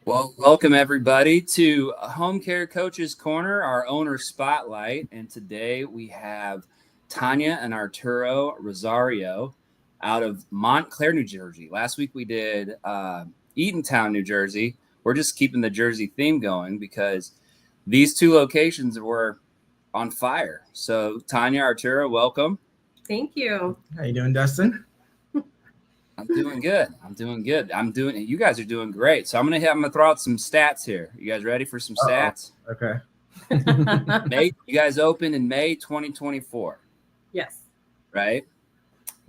Well, welcome everybody to Home Care Coaches Corner, our owner spotlight. And today we have Tania and Arturo Rosario out of Montclair, New Jersey. Last week we did Eatontown, New Jersey. We're just keeping the Jersey theme going because these two locations were on fire. So Tania, Arturo, welcome. Thank you. How you doing, Dustin? I'm doing good. You guys are doing great. So I'm gonna throw out some stats here. You guys ready for some stats? Okay. You guys opened in May 2024. Yes. Right.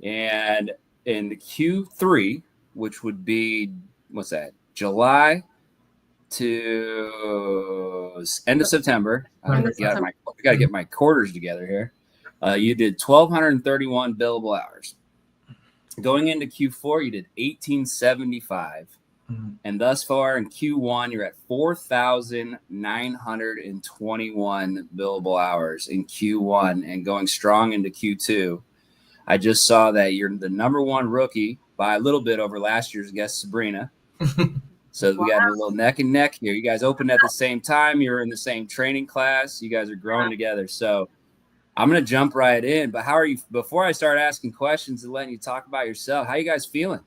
And in the Q3, which would be July to end of September. I got to get my quarters together here. You did 1,231 billable hours. Going into Q4, you did 1,875. And thus far in Q1, you're at 4,921 billable hours in Q1 and going strong into Q2. I just saw that you're the number one rookie by a little bit over last year's guest, Sabrina. So we got a little neck and neck here. You guys opened at the same time. You're in the same training class. You guys are growing together. So I'm going to jump right in, but how are you? Before I start asking questions and letting you talk about yourself, how you guys feeling?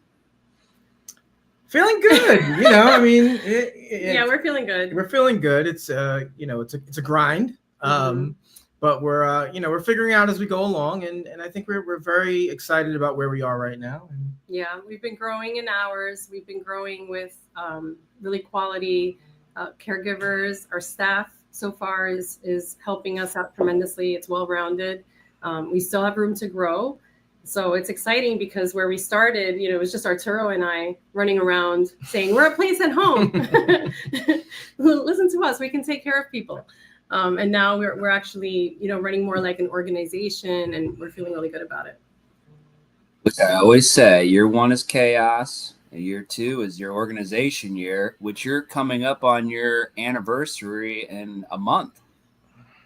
Feeling good. I mean, yeah, we're feeling good. We're feeling good. It's it's a grind, but we're figuring out as we go along, and I think we're very excited about where we are right now. Yeah, we've been growing in hours. We've been growing with really quality caregivers. Our staff so far is helping us out tremendously. It's well-rounded. We still have room to grow. So it's exciting because where we started, it was just Arturo and I running around saying, we're a place at home. Listen to us. We can take care of people. And now we're actually, running more like an organization, and we're feeling really good about it. Which I always say, year one is chaos. Year two is your organization year, which you're coming up on your anniversary in a month.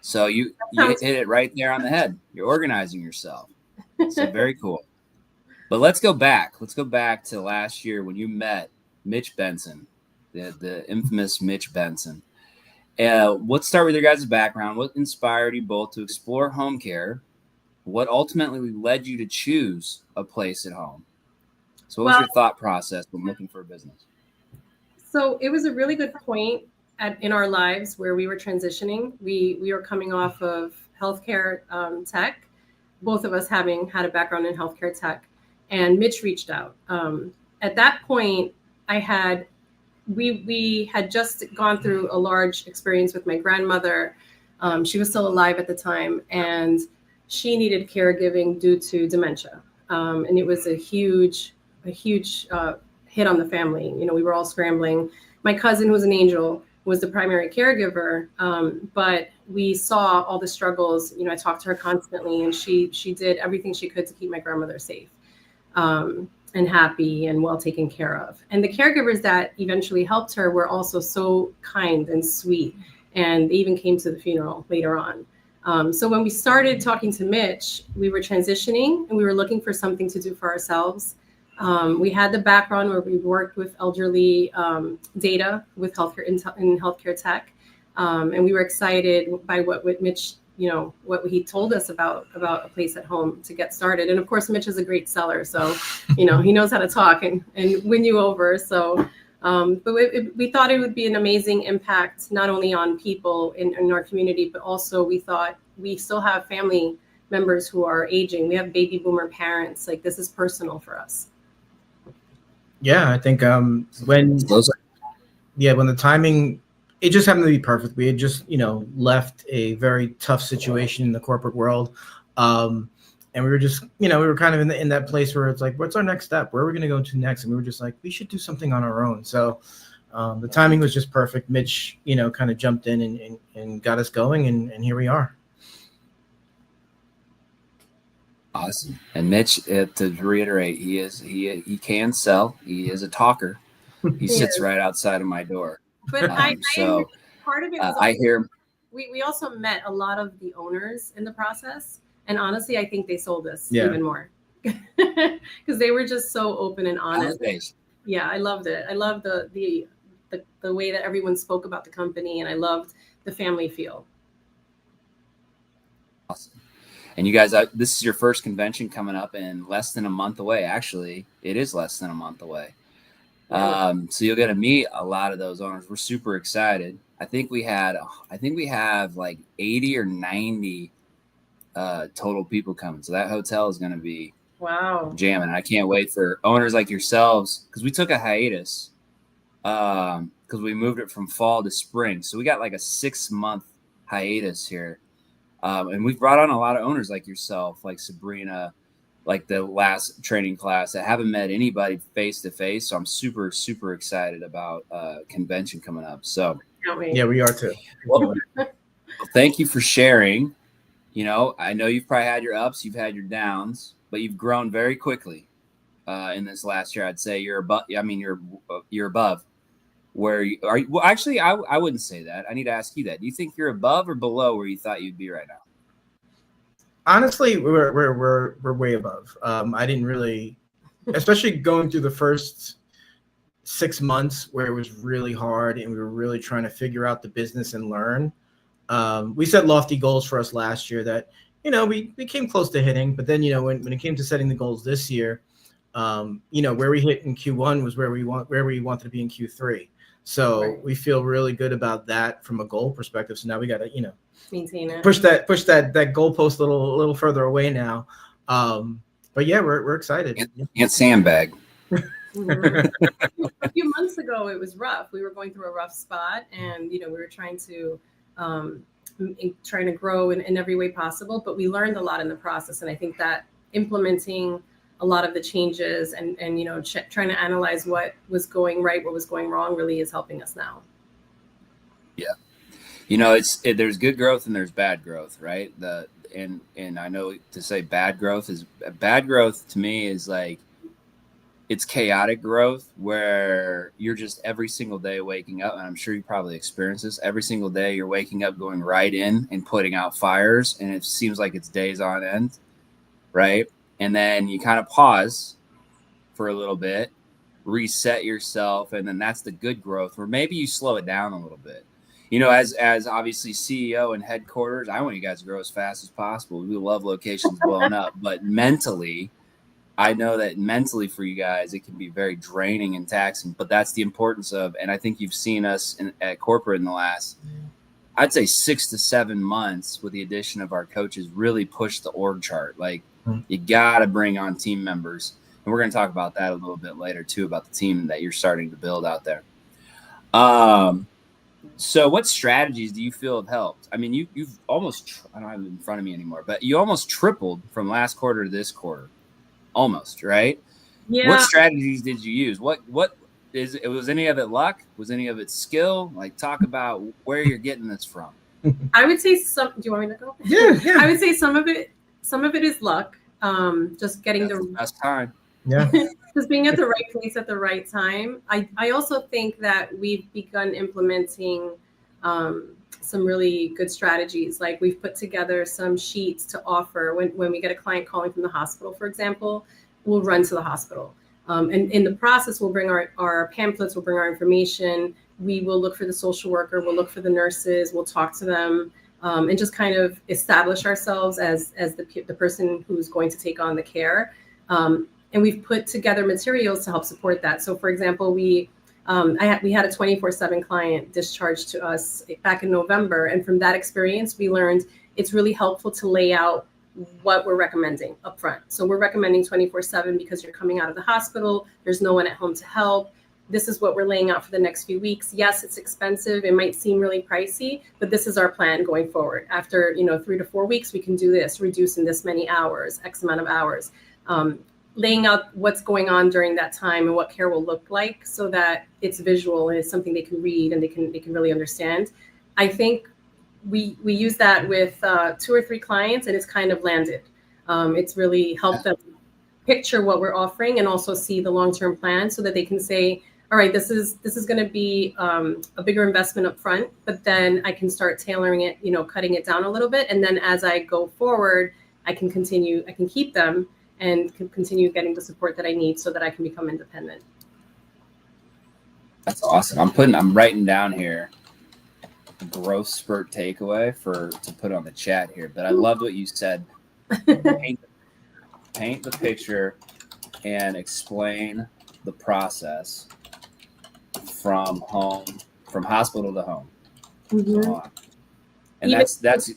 So you hit it right there on the head. You're organizing yourself. So very cool. But let's go back. Let's go back to last year when you met Mitch Benson, the infamous Mitch Benson. Let's start with your guys' background. What inspired you both to explore home care? What ultimately led you to choose a place at home? So what was your thought process when looking for a business? So it was a really good point in our lives where we were transitioning. We were coming off of healthcare tech, both of us having had a background in healthcare tech, and Mitch reached out. At that point, we had just gone through a large experience with my grandmother. She was still alive at the time, and she needed caregiving due to dementia. And it was a huge hit on the family. We were all scrambling. My cousin, who was an angel, was the primary caregiver, but we saw all the struggles. I talked to her constantly, and she did everything she could to keep my grandmother safe and happy and well taken care of. And the caregivers that eventually helped her were also so kind and sweet, and they even came to the funeral later on. So when we started talking to Mitch, we were transitioning and we were looking for something to do for ourselves. We had the background where we worked with elderly data with healthcare in healthcare tech. And we were excited by what Mitch, what he told us about a place at home to get started. And of course, Mitch is a great seller. So, he knows how to talk and win you over. So, but we thought it would be an amazing impact, not only on people in our community, but also we thought we still have family members who are aging. We have baby boomer parents. Like, this is personal for us. Yeah, I think when the timing, it just happened to be perfect. We had just, left a very tough situation in the corporate world. And we were just, we were kind of in that place where it's like, what's our next step? Where are we going to go to next? And we were just like, we should do something on our own. So the timing was just perfect. Mitch, kind of jumped in and got us going, and here we are. Awesome. And Mitch, to reiterate, he can sell. He is a talker. He sits right outside of my door. But I part of it was I hear. We also met a lot of the owners in the process, and honestly, I think they sold us even more because they were just so open and honest. Yeah, I loved it. I love the the way that everyone spoke about the company, and I loved the family feel. Awesome. And you guys, this is your first convention coming up in less than a month away. Actually, it is less than a month away. So you'll get to meet a lot of those owners. We're super excited. I think we have like 80 or 90 total people coming. So that hotel is going to be jamming. I can't wait for owners like yourselves, because we took a hiatus because we moved it from fall to spring. So we got like a 6-month hiatus here. And we've brought on a lot of owners like yourself, like Sabrina, like the last training class, that haven't met anybody face to face. So I'm super, super excited about convention coming up. So yeah, we are too. Well, thank you for sharing. You know, I know you've probably had your ups, you've had your downs, but you've grown very quickly in this last year. I'd say you're above. I mean, you're above where you are. Well, actually, I wouldn't say that. I need to ask you that. Do you think you're above or below where you thought you'd be right now? Honestly, we're way above. I didn't really, especially going through the first 6 months where it was really hard and we were really trying to figure out the business and learn. We set lofty goals for us last year that, you know, we came close to hitting, but then, you know, when it came to setting the goals this year, you know, where we hit in Q1 was where we wanted to be in Q3. So we feel really good about that from a goal perspective. So now we got to, you know, maintain it, push that goalpost a little further away now. But yeah, we're excited. Can't sandbag. A few months ago, it was rough. We were going through a rough spot, and you know, we were trying to grow in every way possible. But we learned a lot in the process, and I think that implementing a lot of the changes and you know, trying to analyze what was going right, what was going wrong, really is helping us now. Yeah, you know, there's good growth and there's bad growth, right? And I know to say bad growth to me is like, it's chaotic growth where you're just every single day waking up, and I'm sure you probably experience this every single day. You're waking up, going right in and putting out fires, and it seems like it's days on end, right? And then you kind of pause for a little bit, reset yourself, and then that's the good growth where maybe you slow it down a little bit. You know, as obviously CEO and headquarters, I want you guys to grow as fast as possible. We love locations blowing up, but mentally, I know that mentally for you guys, it can be very draining and taxing, but that's the importance of, and I think you've seen us at corporate in the last, I'd say 6 to 7 months with the addition of our coaches, really push the org chart. Like, you got to bring on team members. And we're going to talk about that a little bit later too, about the team that you're starting to build out there. So what strategies do you feel have helped? I mean, you've almost, I don't have it in front of me anymore, but you almost tripled from last quarter to this quarter. Almost, right? Yeah. What strategies did you use? Was any of it luck? Was any of it skill? Like, talk about where you're getting this from. I would say do you want me to go? Yeah. I would say some of it is luck. Just getting the best time. Yeah. Just being at the right place at the right time. I also think that we've begun implementing some really good strategies. Like, we've put together some sheets to offer when we get a client calling from the hospital, for example, we'll run to the hospital. And in the process, we'll bring our pamphlets, we'll bring our information. We will look for the social worker, we'll look for the nurses, we'll talk to them, and just kind of establish ourselves as the person who's going to take on the care. And we've put together materials to help support that. So, for example, we had a 24/7 client discharged to us back in November. And from that experience, we learned it's really helpful to lay out what we're recommending up front. So we're recommending 24/7 because you're coming out of the hospital. There's no one at home to help. This is what we're laying out for the next few weeks. Yes, it's expensive. It might seem really pricey, but this is our plan going forward. After 3 to 4 weeks, we can do this, reduce in this many hours, X amount of hours. Laying out what's going on during that time and what care will look like, so that it's visual and it's something they can read and they can really understand. I think we use that with 2 or 3 clients, and it's kind of landed. It's really helped them picture what we're offering and also see the long-term plan, so that they can say, all right, this is going to be a bigger investment up front, but then I can start tailoring it, cutting it down a little bit, and then as I go forward, I can keep them and continue getting the support that I need so that I can become independent. That's awesome. I'm writing down here growth spurt takeaway to put on the chat here. But I loved what you said. Paint the picture and explain the process from hospital to home. Mm-hmm. And that's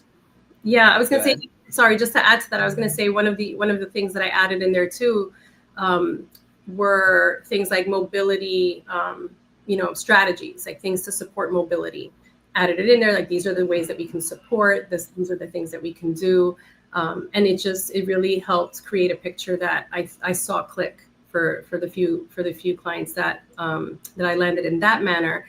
yeah, I was gonna say, sorry, just to add to that, I was gonna say one of the things that I added in there too were things like mobility, strategies, like things to support mobility. Added it in there, like these are the ways that we can support this, these are the things that we can do. And it really helped create a picture that I saw click for the few clients that I landed in that manner.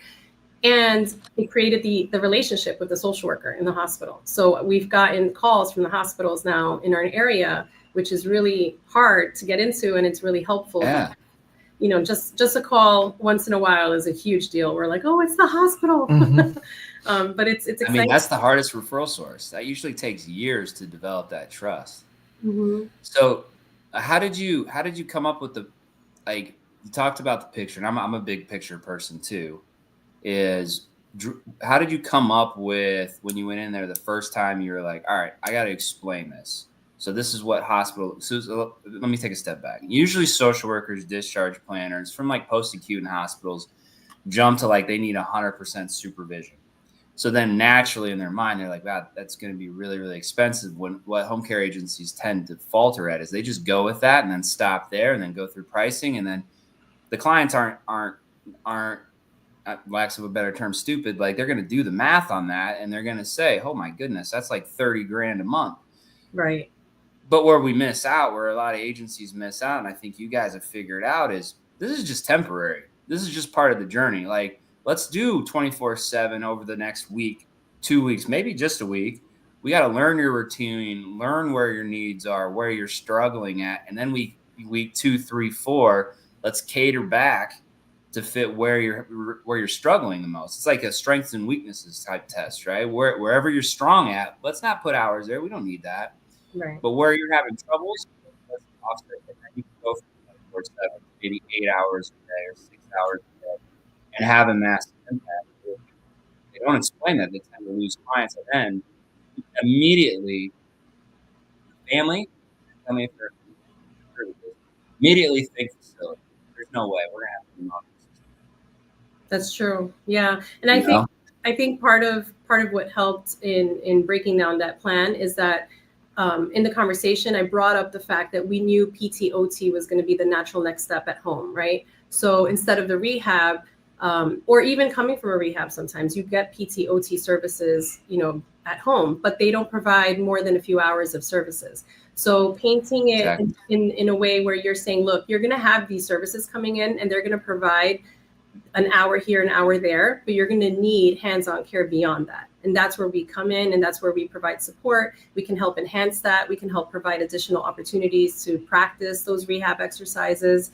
And it created the relationship with the social worker in the hospital. So we've gotten calls from the hospitals now in our area, which is really hard to get into, and it's really helpful. Yeah. Just a call once in a while is a huge deal. We're like, oh, it's the hospital. Mm-hmm. But it's exciting. I mean, that's the hardest referral source. That usually takes years to develop that trust. Mm-hmm. So how did you come up with you talked about the picture, and I'm a big picture person too. How did you come up with, when you went in there the first time, you were like, all right, I got to explain this. So this is what so let me take a step back. Usually social workers, discharge planners from like post-acute and hospitals jump to like they need 100% supervision. So then naturally in their mind, they're like, wow, that's going to be really, really expensive. What home care agencies tend to falter at is they just go with that and then stop there and then go through pricing. And then the clients aren't lack of a better term, stupid. Like they're going to do the math on that and they're going to say, oh my goodness, that's like $30,000 a month. Right. But where we miss out, where a lot of agencies miss out, and I think you guys have figured out, is this is just temporary. This is just part of the journey. Like, let's do 24/7 over the next week, 2 weeks, maybe just a week. We got to learn your routine, learn where your needs are, where you're struggling at. And then week 2, 3, 4, let's cater back to fit where you're struggling the most. It's like a strengths and weaknesses type test, right? Wherever you're strong at, let's not put hours there. We don't need that. Right. But where you're having troubles, let's offset it. And then you can go from 24/7, maybe 8 hours a day or 6 hours a day, and have a massive impact. They don't explain that. They tend to lose clients, and then immediately, family, if they're immediately think facility. There's no way we're gonna have to do all this. That's true. Yeah, and I think part of what helped in breaking down that plan is that in the conversation, I brought up the fact that we knew PTOT was going to be the natural next step at home, right? So instead of the rehab, or even coming from a rehab, sometimes you get PTOT services, at home, but they don't provide more than a few hours of services. So painting it Exactly. in a way where you're saying, look, you're going to have these services coming in and they're going to provide an hour here, an hour there, but you're going to need hands-on care beyond that. And that's where we come in, and that's where we provide support. We can help enhance that. We can help provide additional opportunities to practice those rehab exercises.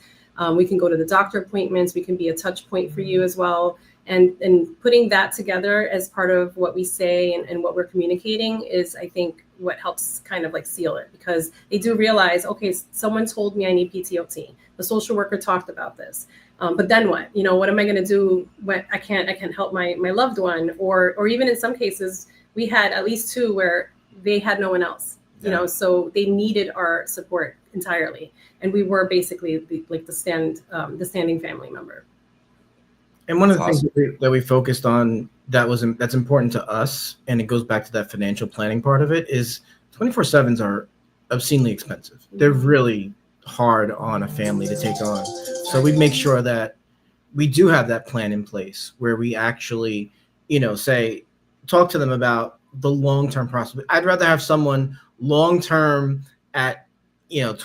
We can go to the doctor appointments. We can be a touch point for you as well. And putting that together as part of what we say and what we're communicating is, I think, what helps kind of like seal it, because they do realize, okay, someone told me I need PTOT. The social worker talked about this. But then what? What am I going to do when I can't help my loved one? Or even in some cases, we had at least 2 where they had no one else, so they needed our support entirely. And we were basically the standing family member. And one of the things that we focused on that's important to us, and it goes back to that financial planning part of it, is 24/7s are obscenely expensive. They're really hard on a family to take on. So we make sure that we do have that plan in place where we actually, talk to them about the long-term process. I'd rather have someone long-term at, 8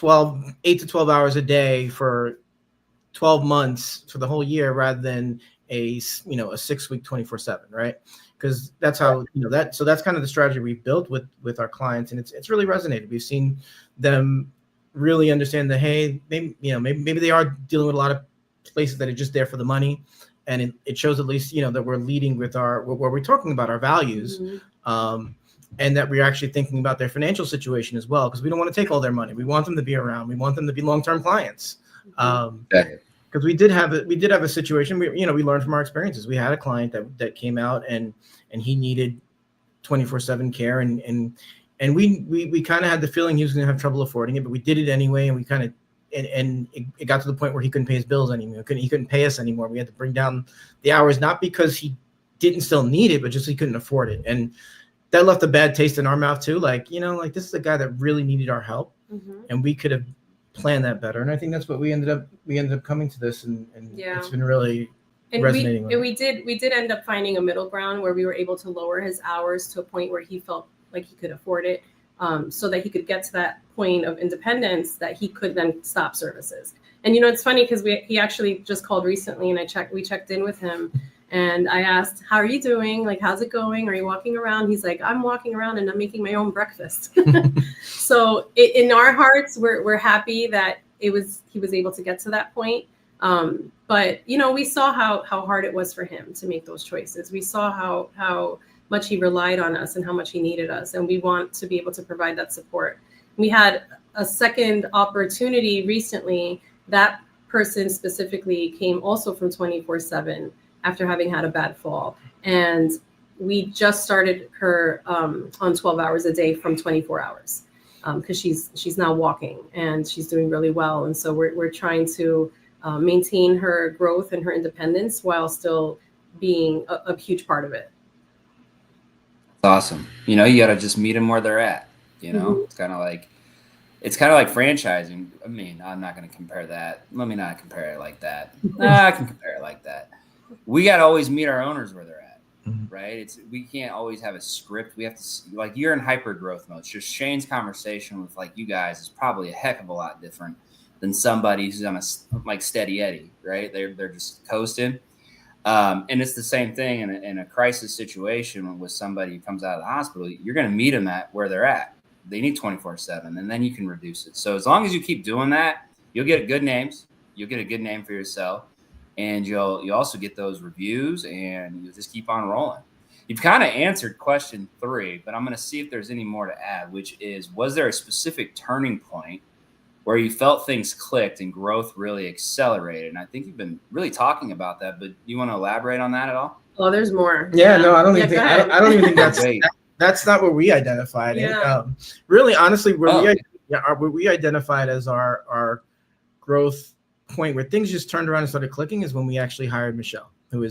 to 12 hours a day for 12 months for the whole year rather than a 6-week 24/7, right? Because that's how, so that's kind of the strategy we've built with our clients, and it's really resonated. We've seen them really understand that, hey, maybe they are dealing with a lot of places that are just there for the money, and it shows at least that we're leading with where we're talking about our values, and that we're actually thinking about their financial situation as well, because we don't want to take all their money. We want them to be around. We want them to be long-term clients. because we did have a situation. We learned from our experiences. We had a client that came out and he needed 24/7 care, and we kind of had the feeling he was going to have trouble affording it, but we did it anyway, and we kind of and it got to the point where he couldn't pay his bills anymore. He couldn't pay us anymore. We had to bring down the hours, not because he didn't still need it, but just he couldn't afford it. And that left a bad taste in our mouth too. Like, this is a guy that really needed our help, and we could have planned that better. And I think that's what we ended up coming to this, and it's been really resonating. We did end up finding a middle ground where we were able to lower his hours to a point where he felt like he could afford it, so that he could get to that point of independence that he could then stop services. And it's funny because he actually just called recently, and we checked in with him, and I asked, "How are you doing? Like, how's it going? Are you walking around?" He's like, "I'm walking around and I'm making my own breakfast." So in our hearts, we're happy that he was able to get to that point. But we saw how hard it was for him to make those choices. We saw how much he relied on us and how much he needed us, and we want to be able to provide that support. We had a second opportunity recently. That person specifically came also from 24/7 after having had a bad fall, and we just started her on 12 hours a day from 24 hours, because she's now walking and she's doing really well. And so we're trying to maintain her growth and her independence while still being a huge part of it. Awesome. You got to just meet them where they're at. It's kind of like franchising. I mean, I'm not going to compare that. Let me not compare it like that. I can compare it like that. We got to always meet our owners where they're at, right? We can't always have a script. We have to, like, you're in hyper growth mode. So Shane's conversation with like you guys is probably a heck of a lot different than somebody who's on a steady Eddie, right? They're just coasting. And it's the same thing in a crisis situation with somebody who comes out of the hospital. You're going to meet them at where they're at. They need 24/7, and then you can reduce it. So as long as you keep doing that, you'll get good names. You'll get a good name for yourself, and you'll also get those reviews, and you'll just keep on rolling. You've kind of answered question 3, but I'm going to see if there's any more to add, which is, was there a specific turning point where you felt things clicked and growth really accelerated? And I think you've been really talking about that, but you want to elaborate on that at all? Oh, there's more. Yeah, no, I don't even think that's not what we identified. Yeah. Really, honestly, where we identified as our growth point where things just turned around and started clicking is when we actually hired Michelle, who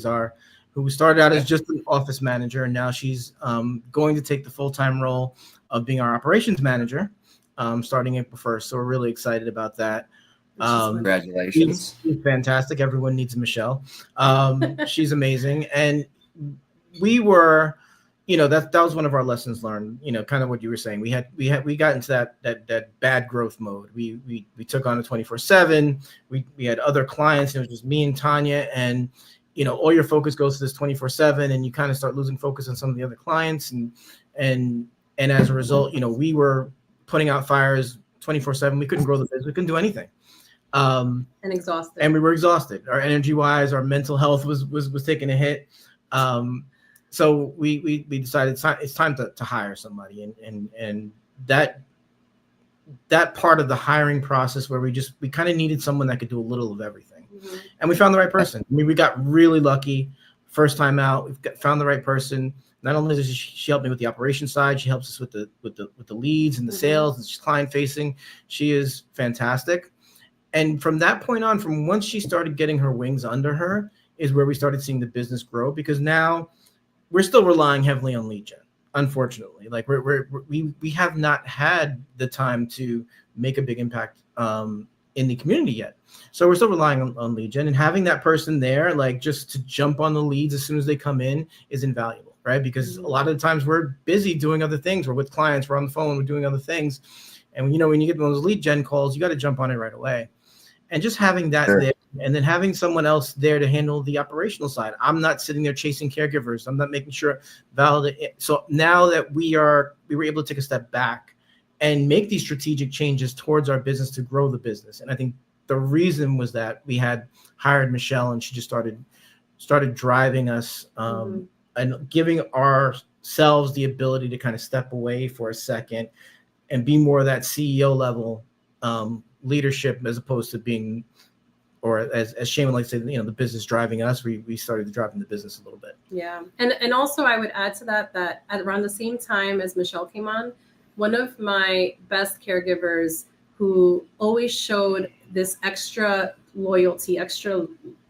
started out as just an office manager, and now she's going to take the full-time role of being our operations manager, starting April 1st. So we're really excited about that. Congratulations. She's fantastic. Everyone needs a Michelle. She's amazing. And we were, that was one of our lessons learned, kind of what you were saying. We got into that bad growth mode. We took on a 24/7. We had other clients, and it was just me and Tanya, and all your focus goes to this 24/7, and you kind of start losing focus on some of the other clients, and as a result, we were putting out fires 24/7. We couldn't grow the business. We couldn't do anything. And exhausted. And we were exhausted. Our energy wise, our mental health was taking a hit. So we decided it's time to hire somebody, and that part of the hiring process where we kind of needed someone that could do a little of everything, and we found the right person. I mean, we got really lucky. First time out, found the right person. Not only does she help me with the operation side, she helps us with the leads and the sales, and she's client facing. She is fantastic. And from that point on, from once she started getting her wings under her, is where we started seeing the business grow, because now we're still relying heavily on lead gen. Unfortunately, like we have not had the time to make a big impact in the community yet. So we're still relying on lead gen, and having that person there, like just to jump on the leads as soon as they come in, is invaluable, right? Because a lot of the times we're busy doing other things. We're with clients, we're on the phone, we're doing other things. And when you get those lead gen calls, you got to jump on it right away. And just having that there, and then having someone else there to handle the operational side. I'm not sitting there chasing caregivers. I'm not making sure validate. So now that we were able to take a step back and make these strategic changes towards our business to grow the business. And I think the reason was that we had hired Michelle, and she just started driving us and giving ourselves the ability to kind of step away for a second and be more of that CEO level leadership, as opposed to being or as Shane would like to say, the business driving us, we started driving the business a little bit. Yeah. And also I would add to that at around the same time as Michelle came on, one of my best caregivers who always showed this extra loyalty, extra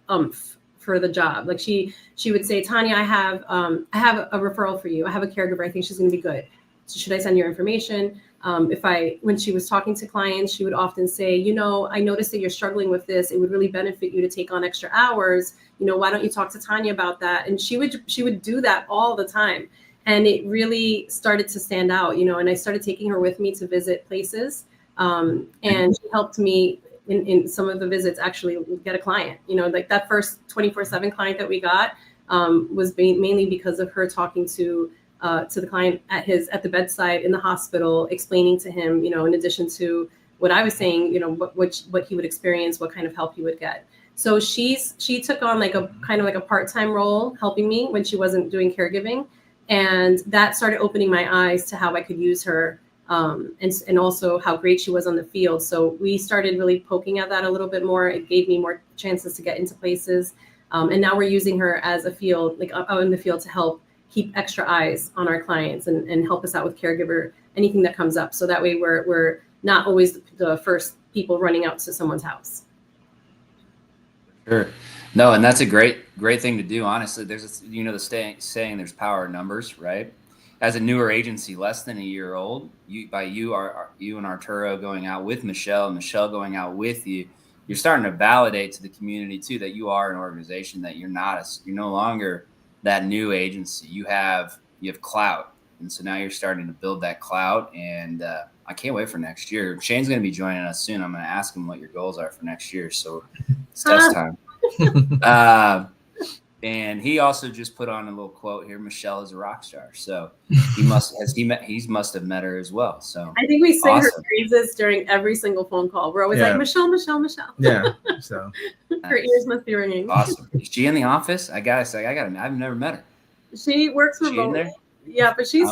umph for the job. Like she would say, Tanya, I have a referral for you. I have a caregiver. I think she's going to be good. So should I send your information? When she was talking to clients, she would often say, I noticed that you're struggling with this. It would really benefit you to take on extra hours. Why don't you talk to Tanya about that? And she would do that all the time. And it really started to stand out, and I started taking her with me to visit places. And she helped me in some of the visits actually get a client, like that first 24/7 client that we got was mainly because of her talking to the client at the bedside in the hospital, explaining to him, in addition to what I was saying, what he would experience, what kind of help he would get. So she took on like a kind of like a part-time role helping me when she wasn't doing caregiving. And that started opening my eyes to how I could use her and also how great she was on the field. So we started really poking at that a little bit more. It gave me more chances to get into places. And now we're using her as a field, like out in the field to help keep extra eyes on our clients and help us out with caregiver, anything that comes up. So that way we're not always the first people running out to someone's house. Sure. No, and that's a great thing to do. Honestly, there's the saying there's power in numbers, right? As a newer agency, less than a year old, you and Arturo going out with Michelle and Michelle going out with you, you're starting to validate to the community too that you are an organization, that you're no longer that new agency. You have clout, and so now you're starting to build that clout. And I can't wait for next year. Shane's going to be joining us soon. I'm going to ask him what your goals are for next year. So it's test time. And he also just put on a little quote here: Michelle is a rock star. So he must have met her as well. So I think we sing her praises during every single phone call. We're always like, Michelle, Michelle, Michelle. Yeah. So her ears must be ringing. Awesome. Is she in the office? I gotta say, I've never met her. She works remotely. Yeah, but she's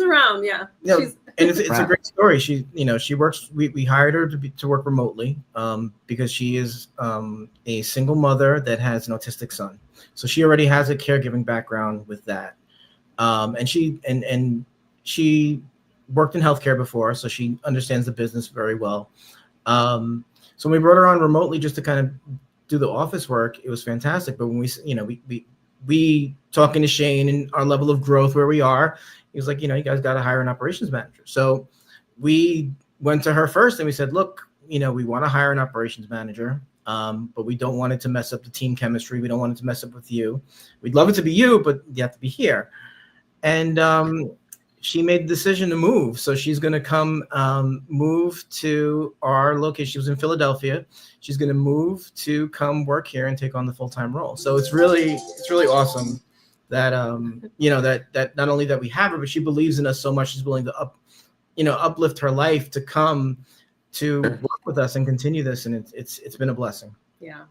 around. Yeah. And it's a great story. She works. We hired her to work remotely because she is a single mother that has an autistic son. So she already has a caregiving background with that, and she worked in healthcare before, so she understands the business very well. So when we brought her on remotely just to kind of do the office work, it was fantastic. But when we talking to Shane and our level of growth where we are, he was like, you guys got to hire an operations manager. So we went to her first and we said, look, we want to hire an operations manager. But we don't want it to mess up the team chemistry. We don't want it to mess up with you. We'd love it to be you, but you have to be here. And she made the decision to move. So she's going to come move to our location. She was in Philadelphia. She's going to move to come work here and take on the full-time role. So it's really awesome that, that not only that we have her, but she believes in us so much. She's willing to uplift her life to come to work with us and continue this, and it's been a blessing. Yeah.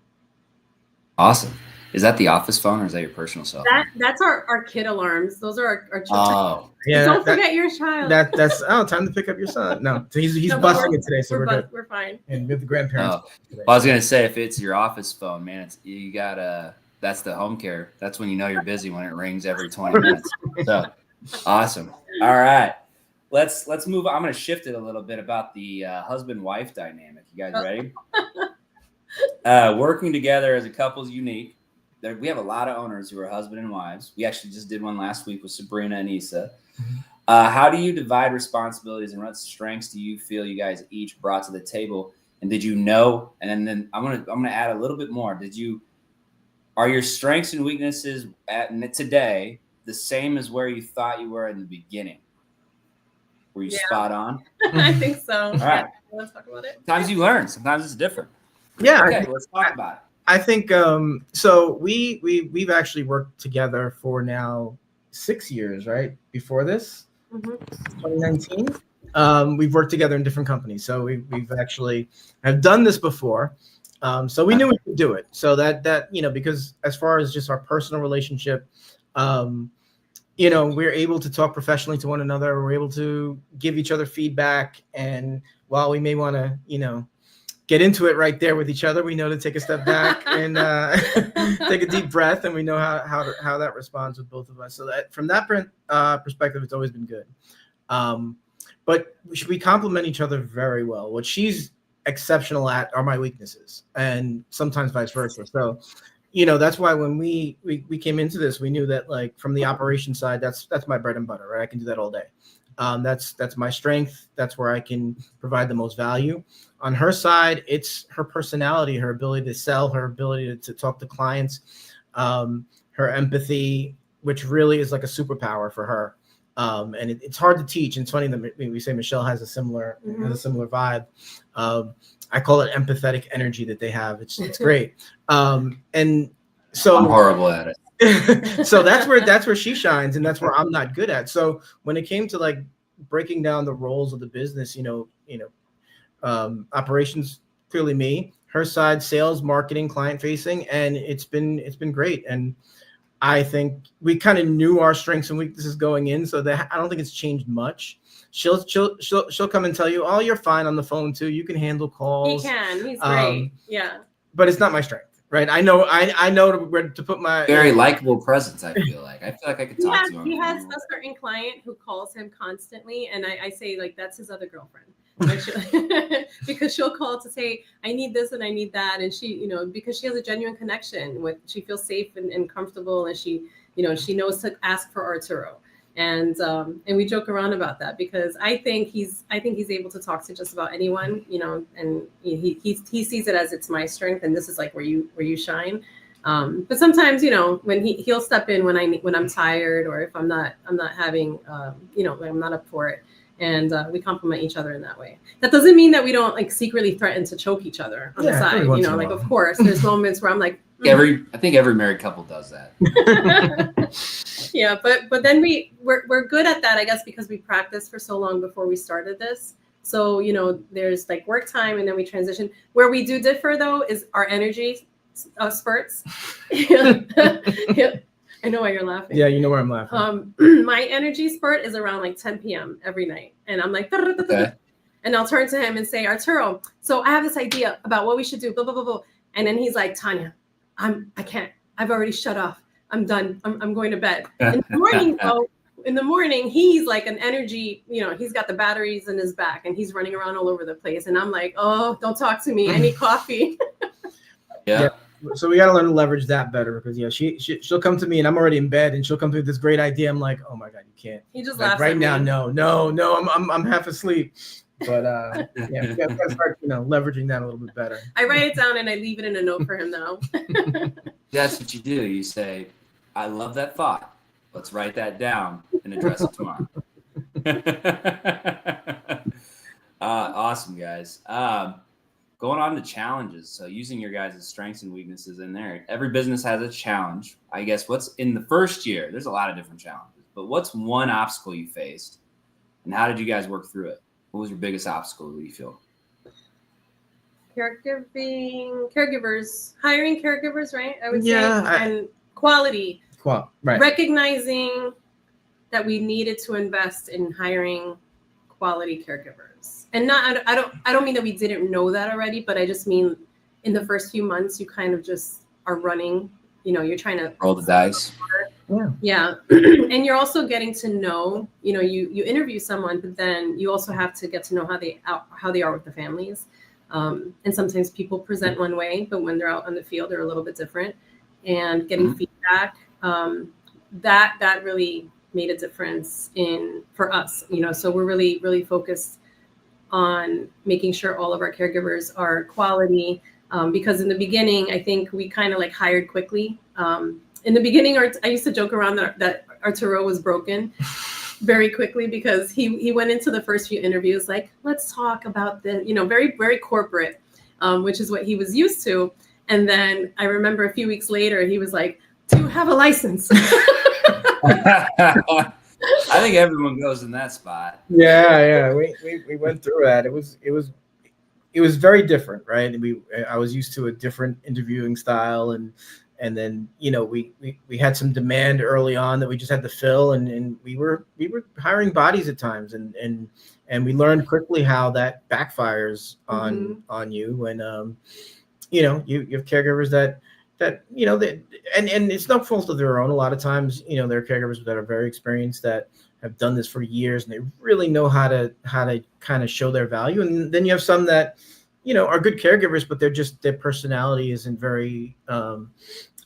Awesome. Is that the office phone or is that your personal cell phone? That's our kid alarms. Those are our children. Oh. Yeah. Don't forget your child. That's time to pick up your son. No, so he's busting it today, so we're good. We're fine. And with the grandparents. Oh. Well, I was gonna say, if it's your office phone, man, you gotta. That's the home care. That's when you know you're busy, when it rings every 20 minutes. So awesome. All right. Let's move on. I'm going to shift it a little bit about the husband-wife dynamic. You guys ready? Working together as a couple is unique. We have a lot of owners who are husband and wives. We actually just did one last week with Sabrina and Issa. How do you divide responsibilities, and what strengths do you feel you guys each brought to the table? And did you know? And then I'm gonna add a little bit more. Are your strengths and weaknesses today the same as where you thought you were in the beginning? Were you spot on? I think so. All right. Let's talk about it. Sometimes you learn. Sometimes it's different. Yeah. Okay, let's talk about it. I think so. We've actually worked together for now 6 years, right? Before this, 2019. We've worked together in different companies, so we've actually have done this before. So we knew we could do it. So that because as far as just our personal relationship, we're able to talk professionally to one another. We're able to give each other feedback. And while we may want to, get into it right there with each other. We know to take a step back and take a deep breath, and we know how that responds with both of us. So that from that perspective, it's always been good. But we complement each other very well. What she's exceptional at are my weaknesses, and sometimes vice versa. So, that's why when we came into this, we knew that, like, from the operation side, that's my bread and butter, right? I can do that all day. That's my strength. That's where I can provide the most value. On her side, it's her personality, her ability to sell, her ability to talk to clients, her empathy, which really is like a superpower for her. And it's hard to teach. And it's funny that we say Michelle has a similar vibe. I call it empathetic energy that they have. It's great. And so I'm horrible at it. So that's where she shines, and that's where I'm not good at. So when it came to like breaking down the roles of the business, operations, clearly me, her side, sales, marketing, client facing, and it's been great. And I think we kind of knew our strengths and weaknesses going in, so that I don't think it's changed much. She'll come and tell you, "Oh, you're fine on the phone too. You can handle calls." He can. He's great. Yeah. But it's not my strength, right? I know where to put my very likable presence. I feel like I could talk to him. He has a certain client who calls him constantly, and I say, like, that's his other girlfriend. Because she'll call to say, I need this and I need that, and she, because she has a genuine connection with, she feels safe and comfortable, and she knows to ask for Arturo, and we joke around about that, because I think he's able to talk to just about anyone, and he sees it as, it's my strength, and this is like where you shine. But sometimes, when he'll step in when I'm tired, or if I'm not having, I'm not up for it. And we complement each other in that way. That doesn't mean that we don't, like, secretly threaten to choke each other on the side. Like, of course, there's moments where I'm like, I think every married couple does that. Yeah, but then we're good at that, I guess, because we practiced for so long before we started this. So, there's like work time, and then we transition. Where we do differ, though, is our energy spurts. Yeah. I know why you're laughing. Yeah, you know where I'm laughing. My energy spurt is around like 10 p.m. every night. And I'm like, okay. And I'll turn to him and say, Arturo, so I have this idea about what we should do, blah, blah, blah, blah. And then he's like, Tanya, I can't. I've already shut off. I'm done. I'm going to bed. In the morning, he's like an energy, he's got the batteries in his back, and he's running around all over the place. And I'm like, oh, don't talk to me. I need coffee. Yeah. So we got to learn to leverage that better, because she'll come to me and I'm already in bed, and she'll come through this great idea. I'm like, oh my God, you can't. He just like, laughs right at now. me. No, I'm half asleep. But we got to start leveraging that a little bit better. I write it down and I leave it in a note for him now. That's what you do. You say, I love that thought. Let's write that down and address it tomorrow. Awesome, guys. Going on to challenges. So using your guys' strengths and weaknesses in there. Every business has a challenge. I guess what's in the first year, there's a lot of different challenges, but what's one obstacle you faced, and how did you guys work through it? What was your biggest obstacle, do you feel? Caregivers, hiring caregivers, right? I would say, and quality. Right. Recognizing that we needed to invest in hiring quality caregivers. And I don't mean that we didn't know that already, but I just mean in the first few months, you kind of just are running, you're trying to roll the dice. Yeah. And you're also getting to know, you interview someone, but then you also have to get to know how they are with the families. And sometimes people present one way, but when they're out on the field, they're a little bit different. And getting feedback, that really made a difference for us, so we're really, really focused on making sure all of our caregivers are quality, because in the beginning, I think we kind of like hired quickly. In the beginning, I used to joke around that Arturo was broken very quickly, because he went into the first few interviews like, let's talk about the, very, very corporate, which is what he was used to. And then I remember a few weeks later, he was like, do you have a license? I think everyone goes in that spot. Yeah. We went through that. It was very different, right? I was used to a different interviewing style, and then, you know, we had some demand early on that we just had to fill, and we were hiring bodies at times, and we learned quickly how that backfires on you when you know, you have caregivers that you know, that and it's no fault of their own. A lot of times, you know, there are caregivers that are very experienced that have done this for years, and they really know how to kind of show their value. And then you have some that, you know, are good caregivers, but their personality isn't very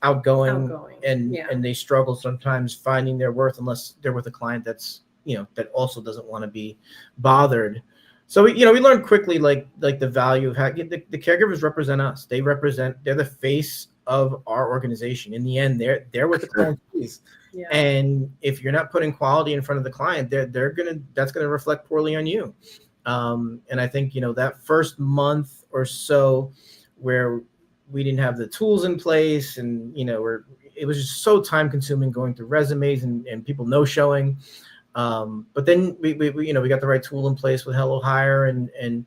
outgoing. And they struggle sometimes finding their worth unless they're with a client that's, you know, that also doesn't want to be bothered. So we learned quickly like the value of how the caregivers represent us. They're the face of our organization. In the end, they're what the client sees. Yeah. And if you're not putting quality in front of the client, that's gonna reflect poorly on you. And I think, you know, that first month or so where we didn't have the tools in place, and, you know, it was just so time consuming going through resumes and people no showing. But then we you know, we got the right tool in place with Hello Hire, and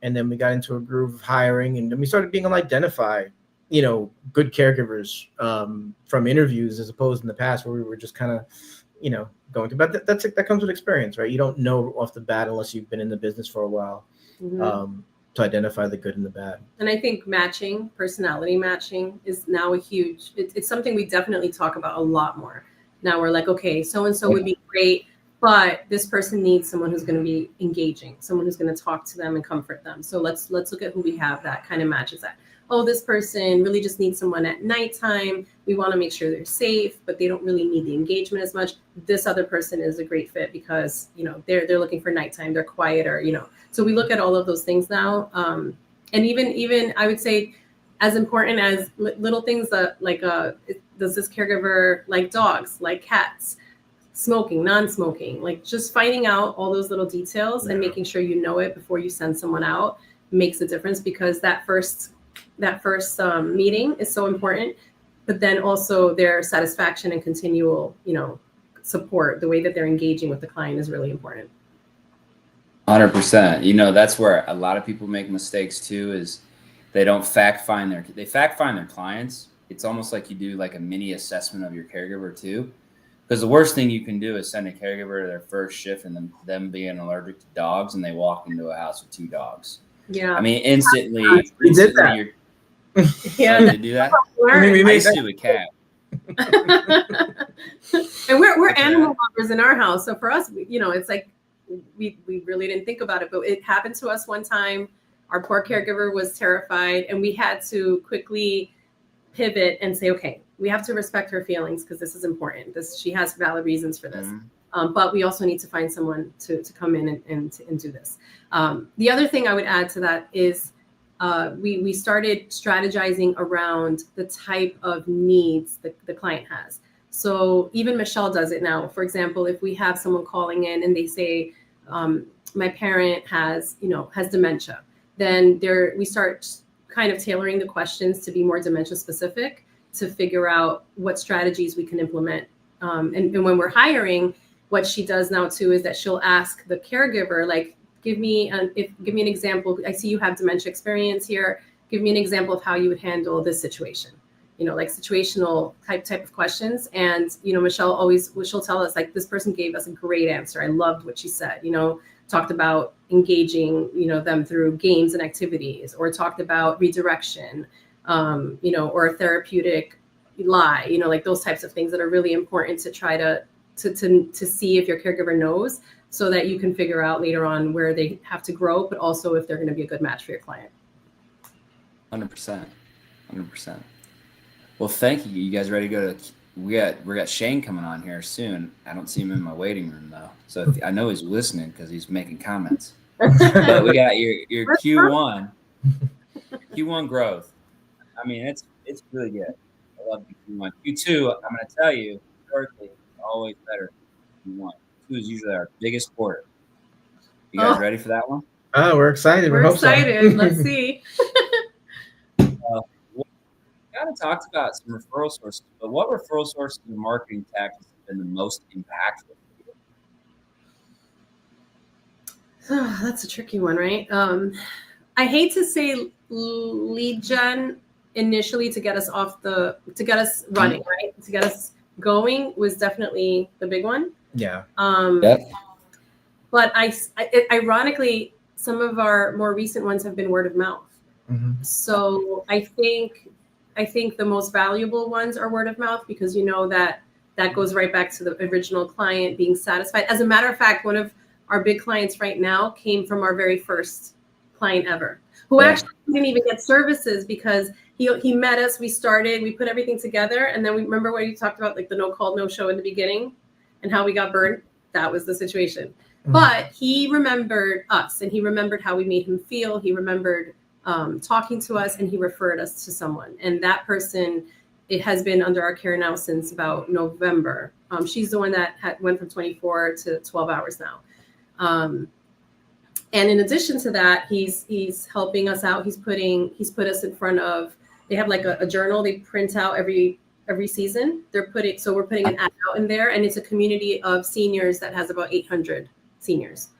then we got into a groove of hiring, and then we started being able to identify, you know, good caregivers from interviews, as opposed in the past where we were just kind of, you know, going through. But that comes with experience, right? You don't know off the bat unless you've been in the business for a while to identify the good and the bad. And I think personality matching is now it's something we definitely talk about a lot more. Now we're like, okay, so-and-so would be great, but this person needs someone who's going to be engaging, someone who's going to talk to them and comfort them. So let's look at who we have that kind of matches that. Oh, this person really just needs someone at nighttime. We want to make sure they're safe, but they don't really need the engagement as much. This other person is a great fit because, you know, they're looking for nighttime. They're quieter, you know. So we look at all of those things now. And even I would say as important as little things that like, does this caregiver like dogs, like cats, smoking, non-smoking, like just finding out all those little details and making sure you know it before you send someone out makes a difference, because that first meeting is so important, but then also their satisfaction and continual, you know, support, the way that they're engaging with the client is really important. 100%. You know, that's where a lot of people make mistakes too, is they don't fact find their clients. It's almost like you do like a mini assessment of your caregiver too. Because the worst thing you can do is send a caregiver to their first shift and them being allergic to dogs, and they walk into a house with 2 dogs. Yeah. I mean, instantly you're yeah. To do that? I used to a cat. And we're animal lovers in our house. So for us, you know, it's like we really didn't think about it, but it happened to us one time. Our poor caregiver was terrified, and we had to quickly pivot and say, okay, we have to respect her feelings because this is important. She has valid reasons for this. But we also need to find someone to come in and do this. The other thing I would add to that is we started strategizing around the type of needs the client has. So even Michelle does it now. For example, if we have someone calling in and they say, my parent has dementia, then we start kind of tailoring the questions to be more dementia specific to figure out what strategies we can implement. And when we're hiring, what she does now too is that she'll ask the caregiver, like, give me an example. I see you have dementia experience here. Give me an example of how you would handle this situation. You know, like situational type of questions. And, you know, she'll tell us, like, this person gave us a great answer. I loved what she said, you know, talked about engaging, you know, them through games and activities, or talked about redirection, you know, or a therapeutic lie, you know, like those types of things that are really important to try to see if your caregiver knows, so that you can figure out later on where they have to grow, but also if they're going to be a good match for your client. 100%. Well, thank you. You guys ready to go to? We got Shane coming on here soon. I don't see him in my waiting room though, so I know he's listening because he's making comments. But we got your Q1 growth. I mean, it's really good. I love the Q1. Q2, I'm going to tell you, historically, it's always better than Q1. Q2 is usually our biggest quarter. You guys ready for that one? Oh, we're excited. We're excited. Let's see. We kind of talked about some referral sources, but what referral sources and marketing tactics have been the most impactful for you? Oh, that's a tricky one, right? I hate to say lead gen initially to get us running, right? To get us going was definitely the big one. Yeah. But ironically, some of our more recent ones have been word of mouth. Mm-hmm. So I think the most valuable ones are word of mouth, because you know that goes right back to the original client being satisfied. As a matter of fact, one of our big clients right now came from our very first client ever, who actually didn't even get services, because he met us, we put everything together, and then we remember what you talked about, like the no call, no show in the beginning and how we got burned. That was the situation. Mm-hmm. But he remembered us, and he remembered how we made him feel. He remembered talking to us, and he referred us to someone. And that person, it has been under our care now since about November. She's the one that went from 24 to 12 hours now. And in addition to that, he's helping us out. He's put us in front of, they have like a journal they print out every season. We're putting an ad out in there, and it's a community of seniors that has about 800 seniors.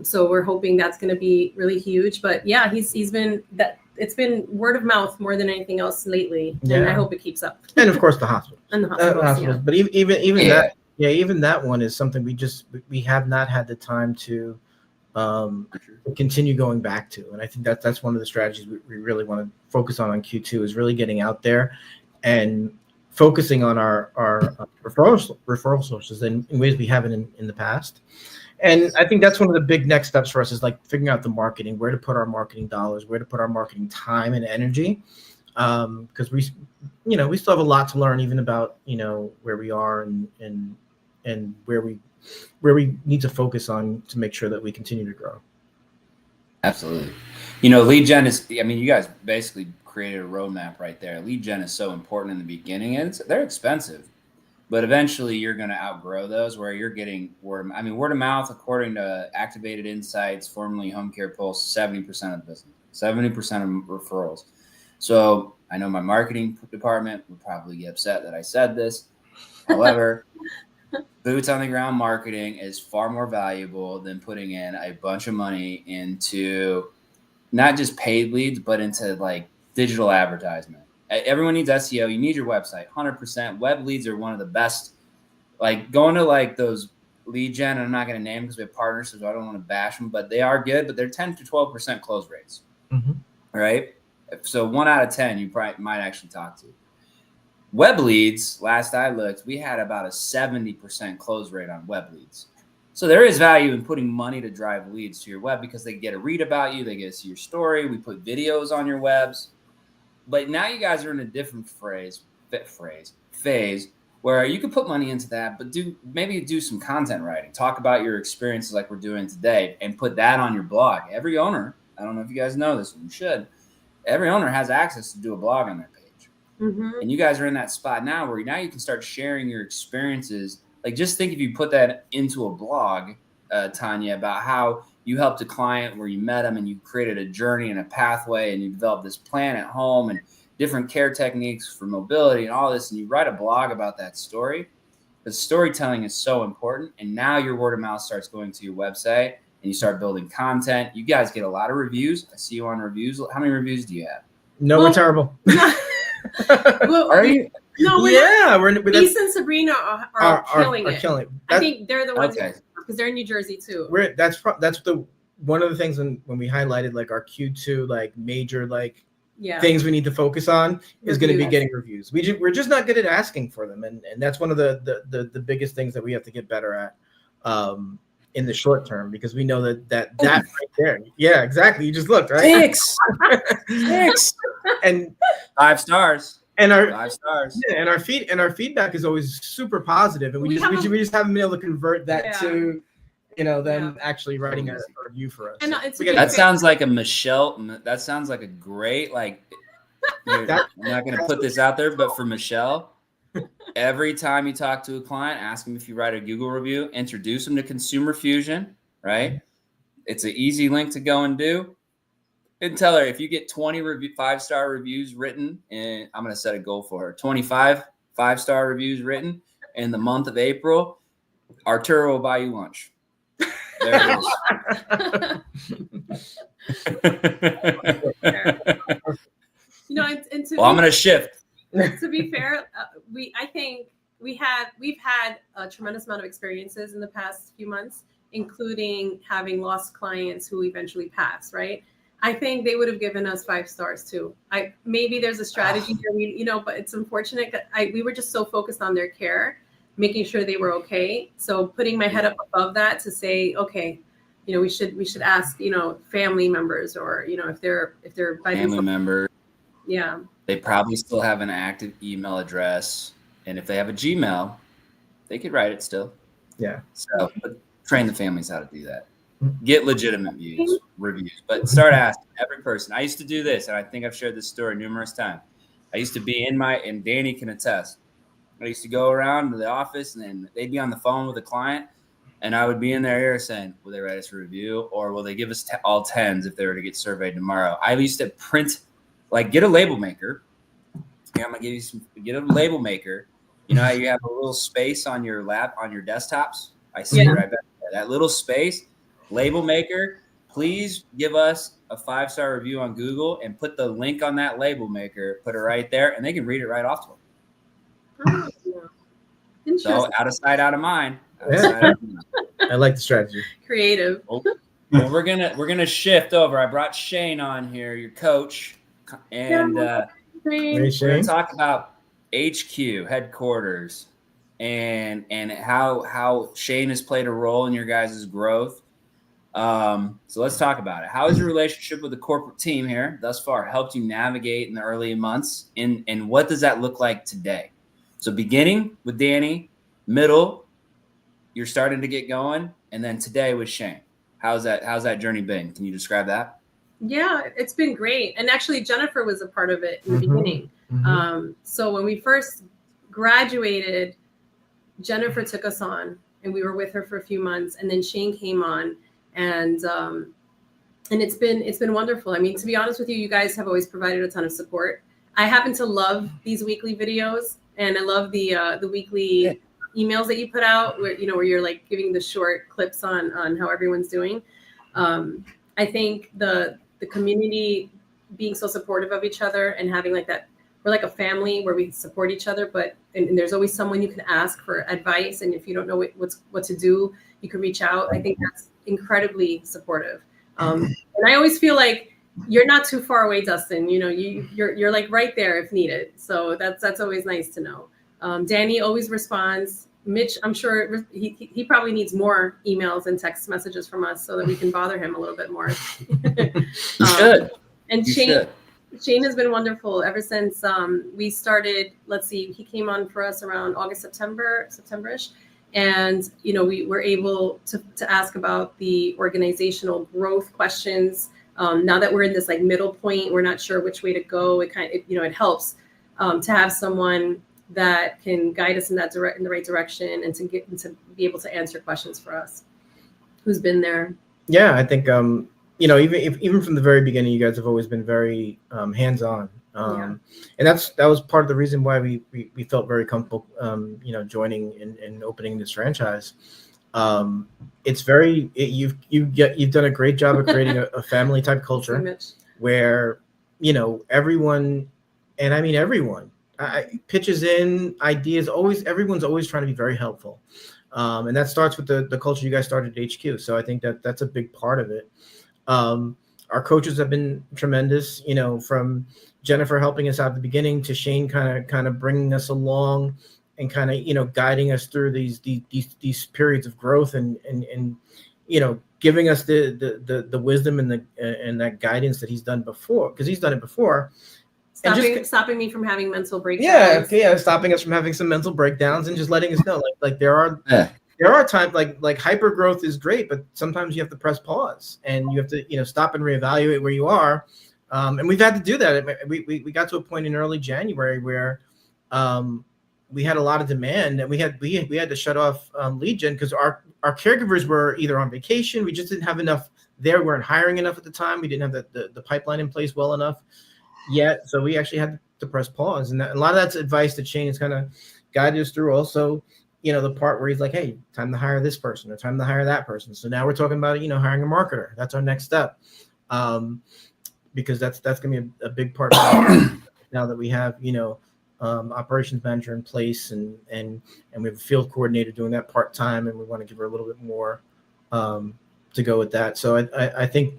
So we're hoping that's going to be really huge. But yeah, it's been word of mouth more than anything else lately, and I hope it keeps up. And of course the hospital. And the hospitals. Yeah. But even that, even that one is something we have not had the time to continue going back to. And I think that's one of the strategies we really want to focus on Q2, is really getting out there and focusing on our referral sources in ways we haven't in the past. And I think that's one of the big next steps for us, is like figuring out the marketing, where to put our marketing dollars, where to put our marketing time and energy. Because we still have a lot to learn, even about, where we are and where we need to focus on to make sure that we continue to grow. Absolutely. Lead gen is, you guys basically created a roadmap right there. Lead gen is so important in the beginning, and they're expensive, but eventually you're going to outgrow those, where you're getting word of mouth, according to Activated Insights, formerly Home Care Pulse, 70% of the business, 70% of referrals. So I know my marketing department would probably get upset that I said this. However, boots on the ground marketing is far more valuable than putting in a bunch of money into not just paid leads, but into like digital advertisement. Everyone needs SEO. You need your website, 100%. Web leads are one of the best. Like going to like those lead gen, and I'm not going to name them because we have partners, so I don't want to bash them, but they are good, but they're 10 to 12% close rates. Mm-hmm. Right? So 1 out of 10 you probably might actually talk to. Web leads, last I looked, we had about a 70% close rate on web leads. So there is value in putting money to drive leads to your web, because they get to read about you, they get to see your story. We put videos on your webs. But now you guys are in a different phase where you can put money into that, but do some content writing. Talk about your experiences like we're doing today, and put that on your blog. Every owner, I don't know if you guys know this, and you should, every owner has access to do a blog on their page. Mm-hmm. And you guys are in that spot now where now you can start sharing your experiences. Like, just think if you put that into a blog, Tanya, about how you helped a client where you met them and you created a journey and a pathway, and you developed this plan at home and different care techniques for mobility and all this, and you write a blog about that story. The storytelling is so important. And now your word of mouth starts going to your website, and you start building content. You guys get a lot of reviews. I see you on reviews. How many reviews do you have? No, we're terrible. Are you? No, we're East and Sabrina are killing it. I think they're the ones, because they're in New Jersey too. That's one of the things when we highlighted like our Q2 like major things we need to focus on is going to be getting reviews. We're just not good at asking for them, and that's one of the biggest things that we have to get better at in the short term, because we know that right there. Yeah, exactly. You just looked, right? 6 and 5 stars. And our 5 stars. Yeah, and our feedback is always super positive, and we just haven't been able to convert that to them actually writing a review for us. And that sounds like a Michelle. That sounds like a great I'm not going to put this out there, but for Michelle, every time you talk to a client, ask them if you write a Google review, introduce them to Consumer Fusion. Right? It's an easy link to go and do. And tell her, if you get 20 5-star reviews written, and I'm going to set a goal for her, 25 5-star reviews written in the month of April, Arturo will buy you lunch. There it is. You know, and to Well, I'm going to shift. To be fair, I think we've had a tremendous amount of experiences in the past few months, including having lost clients who eventually passed, right? I think they would have given us 5 stars too. Maybe there's a strategy here, but it's unfortunate that we were just so focused on their care, making sure they were okay. So putting my head up above that to say, okay, we should ask, family members, or if they're by family members. Yeah. They probably still have an active email address, and if they have a Gmail, they could write it still. Yeah. So, but train the families how to do that. Get legitimate reviews, but start asking every person. I used to do this, and I think I've shared this story numerous times. I used to be and Danny can attest. I used to go around to the office, and then they'd be on the phone with a client, and I would be in their ear saying, will they write us a review, or will they give us all 10s if they were to get surveyed tomorrow? I used to print, get a label maker. Yeah, I'm gonna give you get a label maker. You know how you have a little space on your on your desktops? I see it right back there. That little space, label maker. Please give us a 5-star review on Google and put the link on that label maker. Put it right there, and they can read it right off to them. Oh, so out of sight, out of mind. I like the strategy. Creative. Well, we're gonna shift over. I brought Shane on here, your coach, and we're gonna talk about HQ headquarters and how Shane has played a role in your guys' growth. So let's talk about it. How has your relationship with the corporate team here thus far helped you navigate in the early months? And what does that look like today? So beginning with Danny, middle, you're starting to get going, and then today with Shane. How's that journey been? Can you describe that? Yeah, it's been great. And actually Jennifer was a part of it in the beginning. So when we first graduated, Jennifer took us on, and we were with her for a few months, and then Shane came on, and it's been wonderful. I mean, to be honest with you, you guys have always provided a ton of support. I happen to love these weekly videos, and I love the weekly emails that you put out where you're giving the short clips on how everyone's doing. I think the community being so supportive of each other and having that, we're like a family where we support each other, and there's always someone you can ask for advice. And if you don't know what to do, you can reach out. I think that's incredibly supportive. And I always feel like you're not too far away, Dustin. You're right there if needed. So that's always nice to know. Danny always responds. Mitch, I'm sure he probably needs more emails and text messages from us so that we can bother him a little bit more. You should. And Shane has been wonderful ever since we started. Let's see, he came on for us around August, September-ish. And, we were able to ask about the organizational growth questions. Now that we're in this middle point, we're not sure which way to go. It helps to have someone that can guide us in the right direction, and to be able to answer questions for us. Who's been there? Yeah, I think even from the very beginning, you guys have always been very hands-on, and that was part of the reason why we felt very comfortable, joining and opening this franchise. You've done a great job of creating a family type culture where everyone, and I mean everyone, pitches in ideas. Everyone's always trying to be very helpful, and that starts with the culture you guys started at HQ. So I think that's a big part of it. Our coaches have been tremendous, from Jennifer helping us out at the beginning to Shane kind of bringing us along and kind of guiding us through these periods of growth and giving us the wisdom and that guidance that he's done before, because he's done it before. Stopping me from having mental breakdowns. Yeah, stopping us from having some mental breakdowns and just letting us know there are times like hyper growth is great, but sometimes you have to press pause and you have to stop and reevaluate where you are. And we've had to do that. We got to a point in early January where we had a lot of demand, and we had to shut off lead gen because our caregivers were either on vacation. We just didn't have enough there. We weren't hiring enough at the time. We didn't have the pipeline in place well enough yet. So we actually had to press pause. And a lot of that's advice that Shane has kind of guided us through. Also, the part where he's like, hey, time to hire this person or time to hire that person. So now we're talking about, hiring a marketer. That's our next step. because that's going to be a big part of now that we have, operations manager in place and we have a field coordinator doing that part-time, and we want to give her a little bit more to go with that. So I think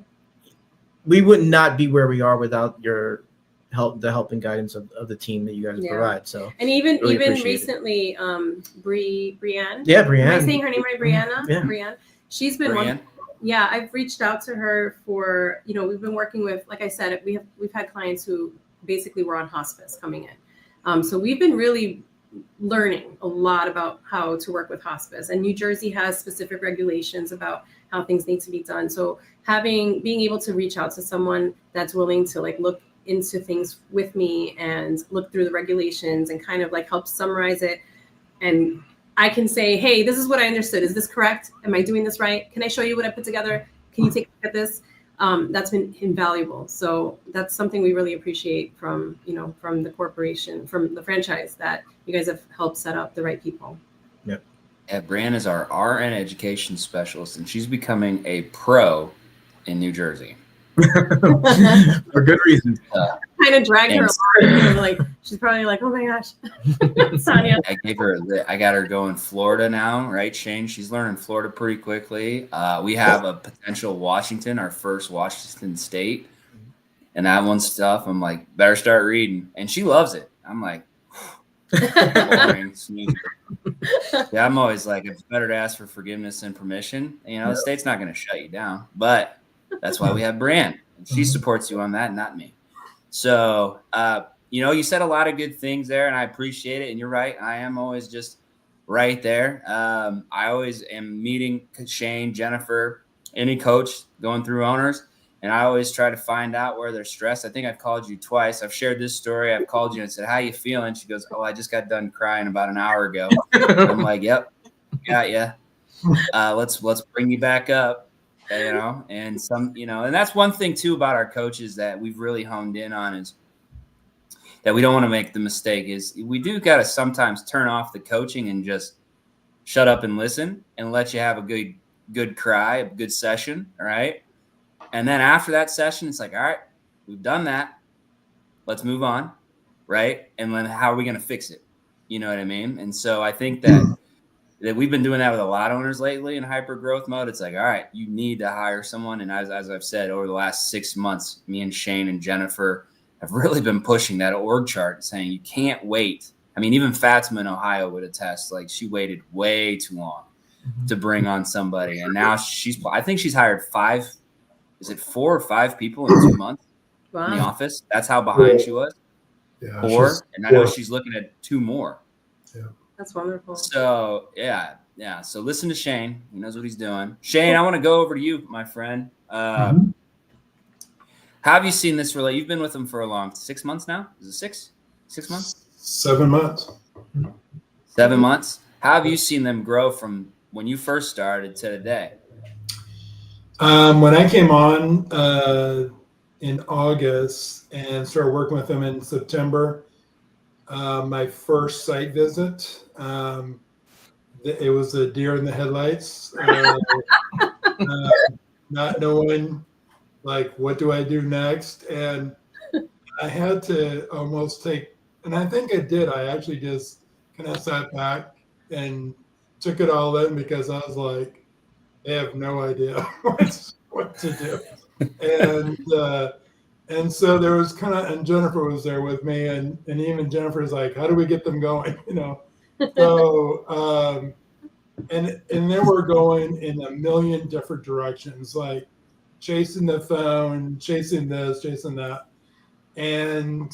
we would not be where we are without your help, the help and guidance of the team that you guys provide. So, and even really recently, Brianne. Yeah, Brianne. Am I saying her name right? Brianna. Yeah. Brianne. She's been Brianne. Yeah, I've reached out to her for, we've been working with, like I said, we've had clients who basically were on hospice coming in. So we've been really learning a lot about how to work with hospice, and New Jersey has specific regulations about how things need to be done. So being able to reach out to someone that's willing to look into things with me and look through the regulations and kind of help summarize it, and I can say, hey, this is what I understood. Is this correct? Am I doing this right? Can I show you what I put together? Can you take a look at this? That's been invaluable. So that's something we really appreciate from the corporation, from the franchise, that you guys have helped set up the right people. Yep. Yeah, Brianne is our RN education specialist, and she's becoming a pro in New Jersey. For good reasons. Kind of dragged her along. She's probably oh my gosh, Tania. I got her going Florida now, right, Shane? She's learning Florida pretty quickly. We have a potential Washington, our first Washington State, and that one's stuff. I'm like, better start reading, and she loves it. I'm like, boring, snoozer. Yeah, I'm always like, it's better to ask for forgiveness and permission. The state's not going to shut you down, but that's why we have Brianne. She supports you on that, not me. So, you said a lot of good things there, and I appreciate it. And you're right. I am always just right there. I always am meeting Shane, Jennifer, any coach going through owners, and I always try to find out where they're stressed. I think I've called you twice. I've shared this story. I've called you and said, how you feeling? She goes, oh, I just got done crying about an hour ago. I'm like, yep, got ya. Let's bring you back up. And and that's one thing too about our coaches that we've really honed in on, is that we don't want to make the mistake is we do got to sometimes turn off the coaching and just shut up and listen and let you have a good cry, a good session. All right. And then after that session, it's like, all right, we've done that. Let's move on. Right. And then how are we going to fix it? You know what I mean? And so I think that we've been doing that with a lot of owners lately in hyper growth mode. It's like, all right, you need to hire someone. And as I've said, over the last 6 months, me and Shane and Jennifer have really been pushing that org chart, saying you can't wait. I mean, even Fatima in Ohio would attest, she waited way too long to bring on somebody. And now I think she's hired 4 or 5 people in 2 months in the office. That's how behind she was. Yeah, 4. And I know she's looking at 2 more. Yeah. That's wonderful. So, yeah. So listen to Shane. He knows what he's doing. Shane, I want to go over to you, my friend. How have you seen this relate? You've been with him for a long 6 months now? Is it 6? 6 months? 7 months. 7 months. How have you seen them grow from when you first started to today? When I came on in August and started working with them in September, my first site visit, it was a deer in the headlights, not knowing what do I do next, and I had to almost take, and I think I did. I actually just kind of sat back and took it all in, because I was like, they have no idea what to do, and so there was and Jennifer was there with me, and even Jennifer's like, how do we get them going? So, and they were going in a million different directions, chasing the phone, chasing this, chasing that. And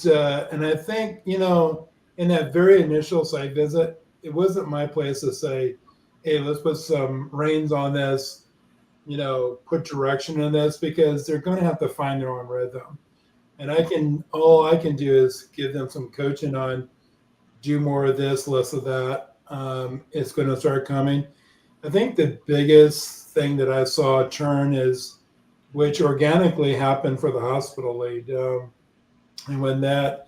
I think, in that very initial site visit, it wasn't my place to say, hey, let's put some reins on this, put direction in this, because they're going to have to find their own rhythm. And all I can do is give them some coaching on, do more of this, less of that. It's going to start coming. I think the biggest thing that I saw turn is, which organically happened for the hospital lead. And when they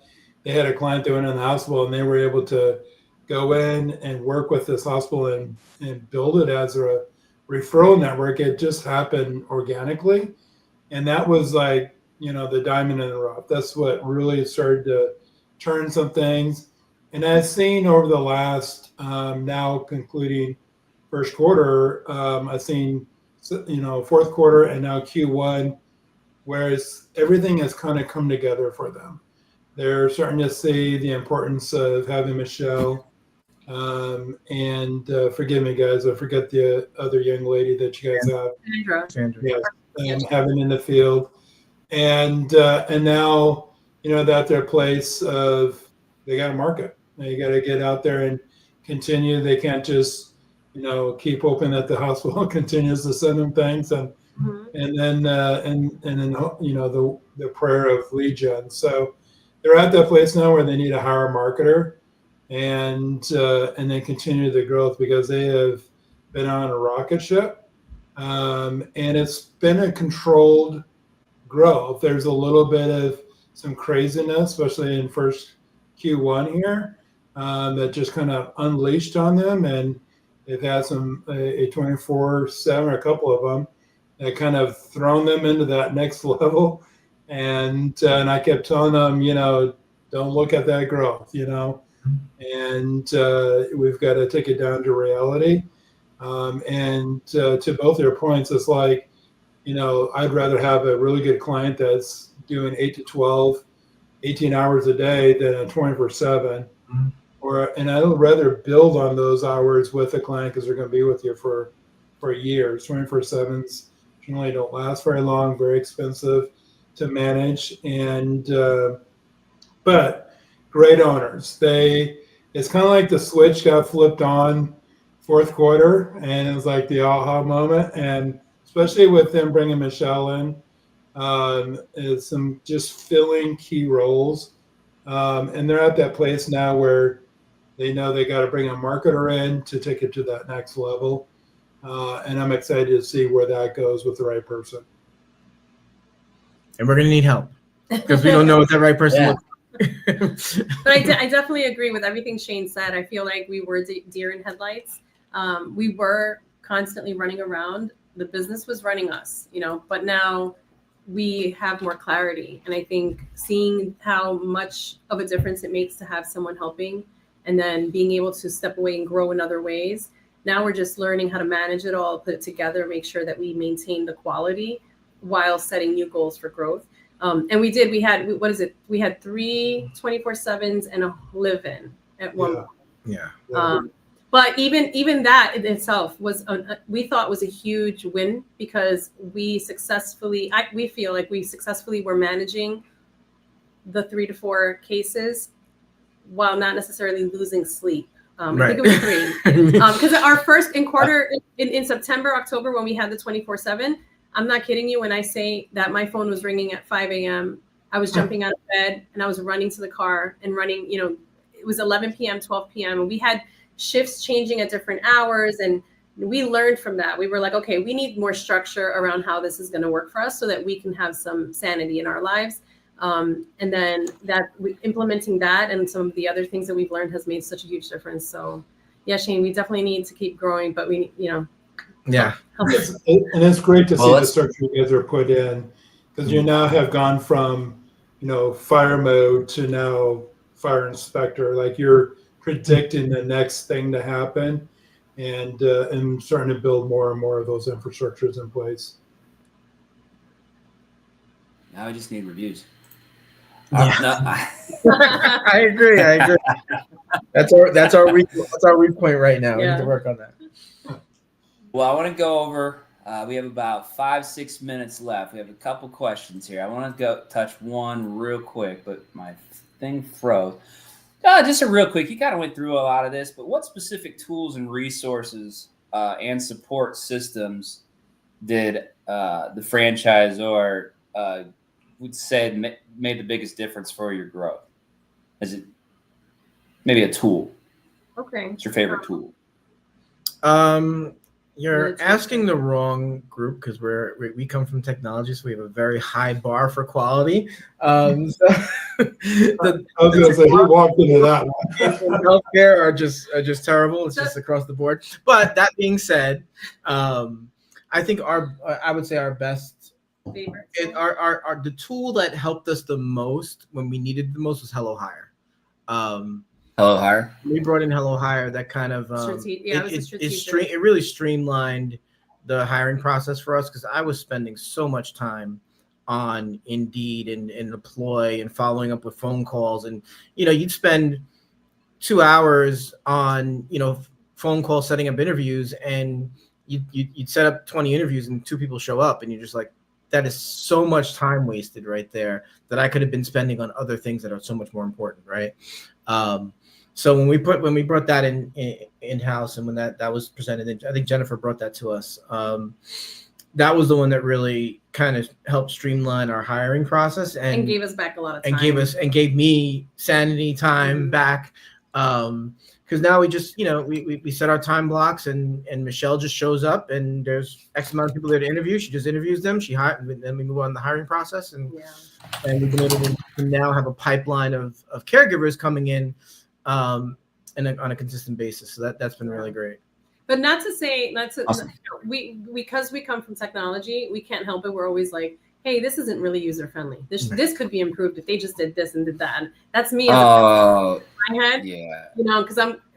had a client that went in the hospital, and they were able to go in and work with this hospital and build it as a referral network, it just happened organically. And that was the diamond in the rough. That's what really started to turn some things. And I've seen over the last now concluding first quarter, I've seen fourth quarter and now Q1, whereas everything has kind of come together for them. They're starting to see the importance of having Michelle. And forgive me, guys, I forget the other young lady that you guys have. Sandra. Yes, and having in the field, and now that their place of they got to market. They got to get out there and continue. They can't just keep hoping that the hospital continues to send them things and then the prayer of lead gen. So they're at that place now where they need to hire a marketer and then continue the growth because they have been on a rocket ship, and it's been a controlled growth. There's a little bit of some craziness, especially in first Q1 here, that just kind of unleashed on them, and they've had a 24/7, a couple of them, that kind of thrown them into that next level. And I kept telling them, don't look at that growth, and we've got to take it down to reality. And to both your points, it's like, I'd rather have a really good client that's doing 8 to 12, 18 hours a day than a 24/7. And I would rather build on those hours with a client because they're going to be with you for years. 24/7s generally don't last very long, very expensive to manage, and but great owners. It's kind of like the switch got flipped on fourth quarter, and it was like the aha moment. And especially with them bringing Michelle in, it's some just filling key roles, and they're at that place now where they know they got to bring a marketer in to take it to that next level, and I'm excited to see where that goes with the right person. And we're going to need help because we don't know what that right person looks like. But I definitely agree with everything Shane said. I feel like we were deer in headlights. We were constantly running around. The business was running us, but now we have more clarity. And I think seeing how much of a difference it makes to have someone helping and then being able to step away and grow in other ways. Now we're just learning how to manage it all, put it together, make sure that we maintain the quality while setting new goals for growth. And we had 3 24/7s and a live-in at one point. Yeah. But even that in itself we thought was a huge win because we feel like we successfully were managing the 3 to 4 cases while not necessarily losing sleep. I think it was 3 because our first quarter in September, October, when we had the 24/7, I'm not kidding you when I say that my phone was ringing at 5 a.m. I was jumping out of bed and I was running to the car and running, it was 11 p.m., 12 p.m. and we had shifts changing at different hours. And we learned from that. We were like, okay, we need more structure around how this is going to work for us so that we can have some sanity in our lives. And then implementing that and some of the other things that we've learned has made such a huge difference. So yeah, Shane, we definitely need to keep growing, but we, Yeah. And it's great to see the structure you guys are put in because you now have gone from, fire mode to now fire inspector. Like you're predicting the next thing to happen and starting to build more and more of those infrastructures in place. Now we just need reviews. Yeah. I agree. That's our weak point right now. We need to work on that. Well, I want to go over. We have about 5-6 minutes left. We have a couple questions here. I want to touch one real quick, but my thing froze. Just a real quick. You kind of went through a lot of this, but what specific tools and resources and support systems did the franchisor would say made the biggest difference for your growth? Is it maybe a tool? Okay. What's your favorite tool? You're asking the wrong group because we come from technology, so we have a very high bar for quality. I was going to say, who walked into that one? Healthcare are just terrible. It's just across the board. But that being said, I think I would say our best favorite? The tool that helped us the most when we needed the most was Hello Hire. Hello Hire. We brought in Hello Hire. That kind of it really streamlined the hiring process for us, because I was spending so much time on Indeed and Employ and following up with phone calls, and you'd spend 2 hours on phone calls setting up interviews, and you'd set up 20 interviews and 2 people show up, and you're just like, that is so much time wasted right there that I could have been spending on other things that are so much more important, right? So when we brought that in house, and when that was presented, I think Jennifer brought that to us. That was the one that really kind of helped streamline our hiring process and gave us back a lot of time. And gave me sanity time back. Because now we just, we set our time blocks, and Michelle just shows up, and there's X amount of people there to interview. She just interviews them. Then we move on to the hiring process, and we've been able to now have a pipeline of caregivers coming in, on a consistent basis. So that's been really great. But awesome. Because we come from technology, we can't help it. We're always like, hey, this isn't really user friendly. This could be improved if they just did this and did that. And that's me. In my head, yeah. Because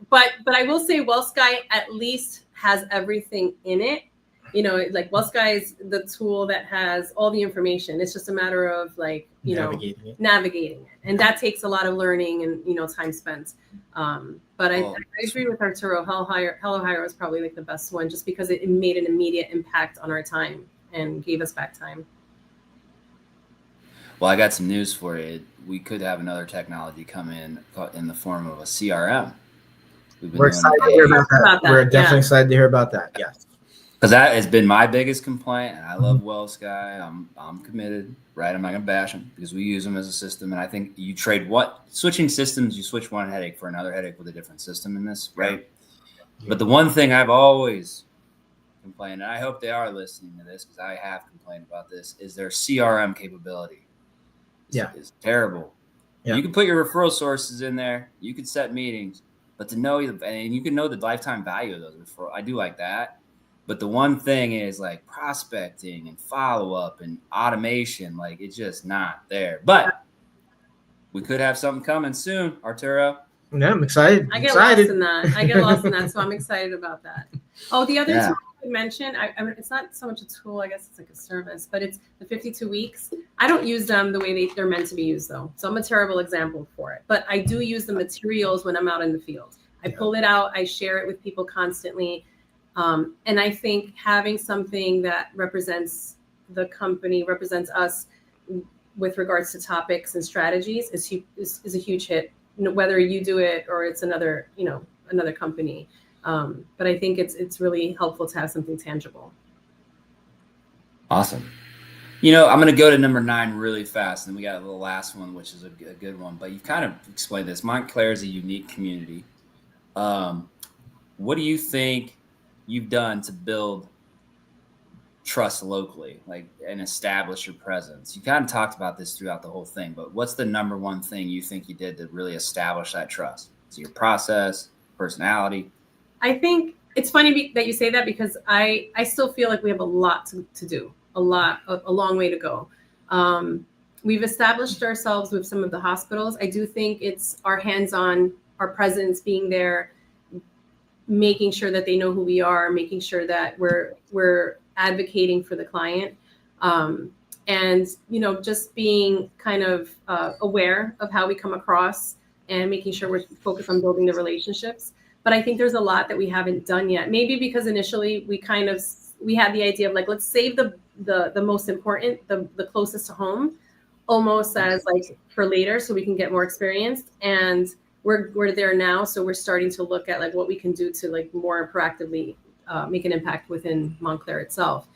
but I will say, WellSky at least has everything in it. Like WellSky is the tool that has all the information. It's just a matter of navigating it, and that takes a lot of learning and time spent. But I agree with Arturo. Hello Hire was probably like the best one, just because it made an immediate impact on our time and gave us back time. Well, I got some news for you. We could have another technology come in the form of a CRM. We're excited to hear about that. We're definitely excited to hear about that. Yes. Because that has been my biggest complaint, and I love WellSky. I'm committed, right? I'm not gonna bash them because we use them as a system, and I think you trade switching systems. You switch one headache for another headache with a different system in this, right? Yeah. But the one thing I've always complained, and I hope they are listening to this because I have complained about this, is their CRM capability. It's terrible. Yeah. You can put your referral sources in there. You can set meetings, but and you can know the lifetime value of those referrals. I do like that. But the one thing is like prospecting and follow-up and automation, like it's just not there. But we could have something coming soon, Arturo. Yeah, I'm excited. I get lost in that. So I'm excited about that. Oh, the other tool I mentioned, I mean, it's not so much a tool, I guess it's like a service, but it's the 52 weeks. I don't use them the way they're meant to be used, though. So I'm a terrible example for it. But I do use the materials when I'm out in the field. I pull it out. I share it with people constantly. And I think having something that represents the company, represents us with regards to topics and strategies is a huge hit, whether you do it or it's another company. But I think it's really helpful to have something tangible. Awesome. I'm going to go to number 9 really fast, and we got the last one, which is a good one. But you've kind of explained this. Montclair is a unique community. What do you think you've done to build trust locally, and establish your presence? You kind of talked about this throughout the whole thing, but what's the number one thing you think you did to really establish that trust? Is it your process, personality? I think it's funny that you say that, because I still feel like we have a lot to do, a long way to go. We've established ourselves with some of the hospitals. I do think it's our hands-on, our presence being there, making sure that they know who we are, making sure that we're advocating for the client, and just being kind of aware of how we come across and making sure we're focused on building the relationships. But I think there's a lot that we haven't done yet. Maybe because initially we had the idea of like, let's save the most important, the closest to home, almost as like for later, so we can get more experienced. And we're there now, so we're starting to look at like what we can do to like more proactively make an impact within Montclair itself.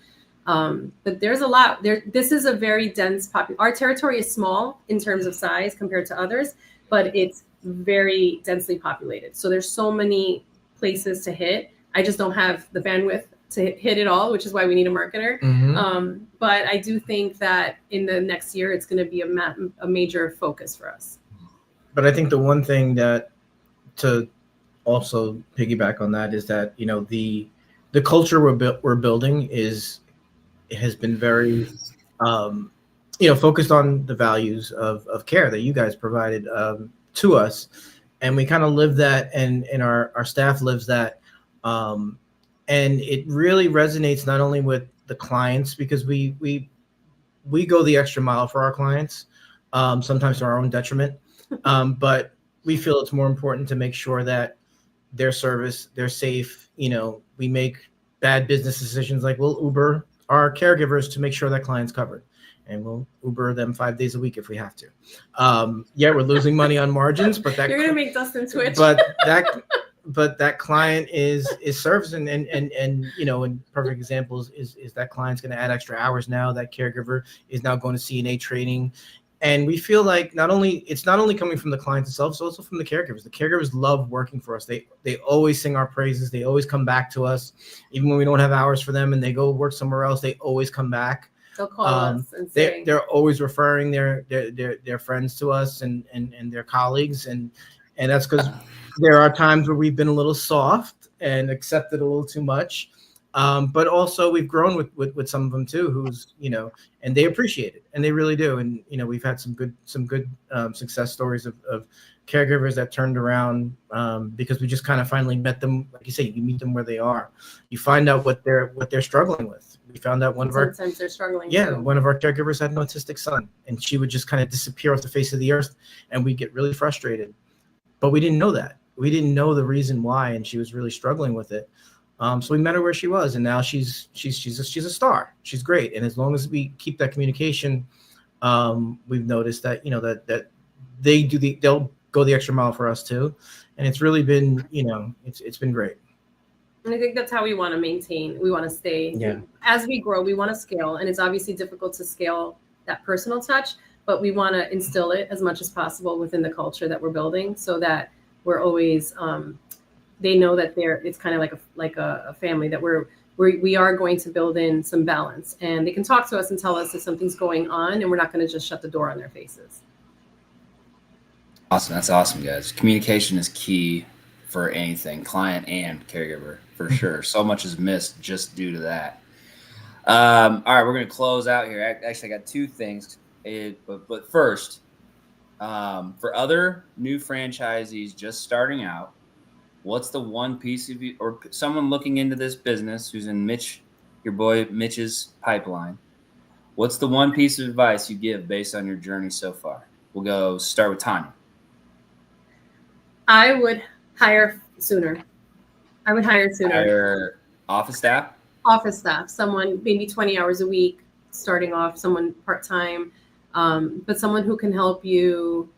But there's a lot there. This is a very dense population. Our territory is small in terms of size compared to others, but it's very densely populated. So there's so many places to hit. I just don't have the bandwidth to hit it all, which is why we need a marketer. Mm-hmm. But I do think that in the next year, it's going to be a major focus for us. But I think the one thing that, to also piggyback on that, is that the culture we're building has been very focused on the values of care that you guys provided to us. And we kind of live that, and our staff lives that. And it really resonates not only with the clients, because we go the extra mile for our clients, sometimes to our own detriment. But we feel it's more important to make sure that their service, they're safe. We make bad business decisions, like we'll Uber our caregivers to make sure that client's covered, and we'll Uber them 5 days a week if we have to. We're losing money on margins, but that you're gonna make Dustin twitch. But that client is served, and perfect examples is that client's going to add extra hours now. That caregiver is now going to CNA training. And we feel like it's not only coming from the clients themselves, it's also from the caregivers. The caregivers love working for us. They always sing our praises. They always come back to us, even when we don't have hours for them and they go work somewhere else. They always come back. They'll call us and say they're always referring their friends to us and their colleagues, and that's because there are times where we've been a little soft and accepted a little too much. But also we've grown with some of them too, who's, and they appreciate it, and they really do. And, we've had some good success stories of caregivers that turned around because we just kind of finally met them. Like you say, you meet them where they are. You find out what they're struggling with. We found out sometimes they're struggling. Yeah. Too. One of our caregivers had an autistic son, and she would just kind of disappear off the face of the earth, and we'd get really frustrated, but we didn't know that. We didn't know the reason why, and she was really struggling with it. So we met her where she was, and now she's a star. She's great, and as long as we keep that communication, we've noticed that that they'll go the extra mile for us too, and it's really been it's been great. And I think that's how we want to maintain. We want to stay. Yeah. As we grow, we want to scale, and it's obviously difficult to scale that personal touch, but we want to instill it as much as possible within the culture that we're building, so that we're always. They know that it's kind of like a family, that we are going to build in some balance, and they can talk to us and tell us if something's going on, and we're not going to just shut the door on their faces. Awesome. That's awesome, guys. Communication is key for anything, client and caregiver, for sure. So much is missed just due to that. All right, we're going to close out here. Actually, I got two things. But first, for other new franchisees just starting out, what's the one piece of you, or someone looking into this business who's in your boy Mitch's pipeline, what's the one piece of advice you give based on your journey so far? We'll start with Tanya. I would hire sooner. Hire office staff? Office staff, someone maybe 20 hours a week, starting off, someone part-time, but someone who can help you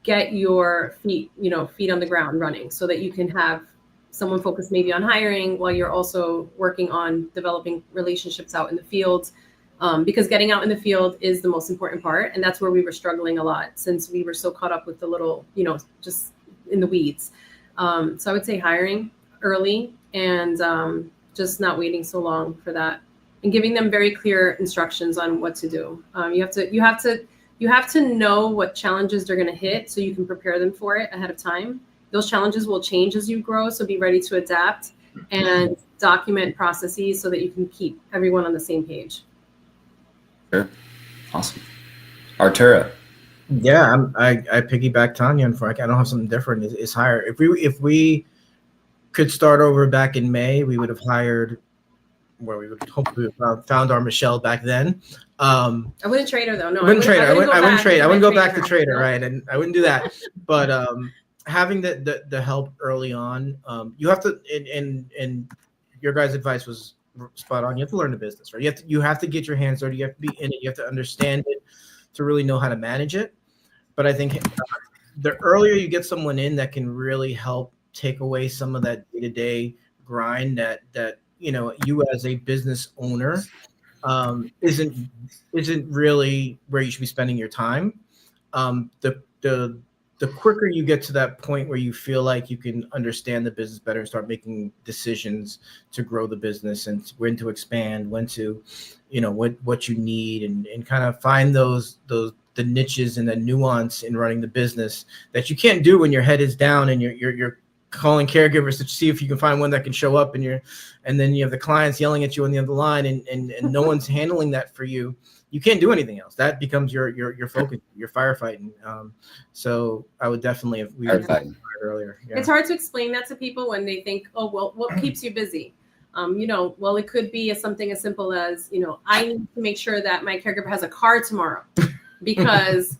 get your feet on the ground running, so that you can have someone focused maybe on hiring while you're also working on developing relationships out in the field. Because getting out in the field is the most important part. And that's where we were struggling a lot, since we were so caught up with the little, just in the weeds. So I would say hiring early, and just not waiting so long for that, and giving them very clear instructions on what to do. You have to know what challenges they're going to hit, so you can prepare them for it ahead of time. Those challenges will change as you grow, so be ready to adapt, and document processes so that you can keep everyone on the same page. Sure. Awesome. Arturo. Yeah, I piggyback Tanya on Frank. I don't have something different. Is hire. If we could start over back in May, we would have hired, where we would hopefully have found our Michelle back then. I wouldn't trade her though. No, I wouldn't trade her. I wouldn't trade. I wouldn't go back to trade her, no. right? And I wouldn't do that. But having the help early on, you have to. And your guys' advice was spot on. You have to learn the business, right? You have to get your hands dirty. You have to be in it. You have to understand it to really know how to manage it. But I think the earlier you get someone in that can really help take away some of that day-to-day grind that you as a business owner isn't really where you should be spending your time. The quicker you get to that point where you feel like you can understand the business better and start making decisions to grow the business and when to expand, when to, what you need, and kind of find the niches and the nuance in running the business that you can't do when your head is down and you're calling caregivers to see if you can find one that can show up, and then you have the clients yelling at you on the other line, and no one's handling that for you. You can't do anything else. That becomes your focus, your firefighting. So I would definitely have earlier. Yeah. It's hard to explain that to people when they think, oh, well, what keeps you busy? Well, it could be something as simple as, I need to make sure that my caregiver has a car tomorrow because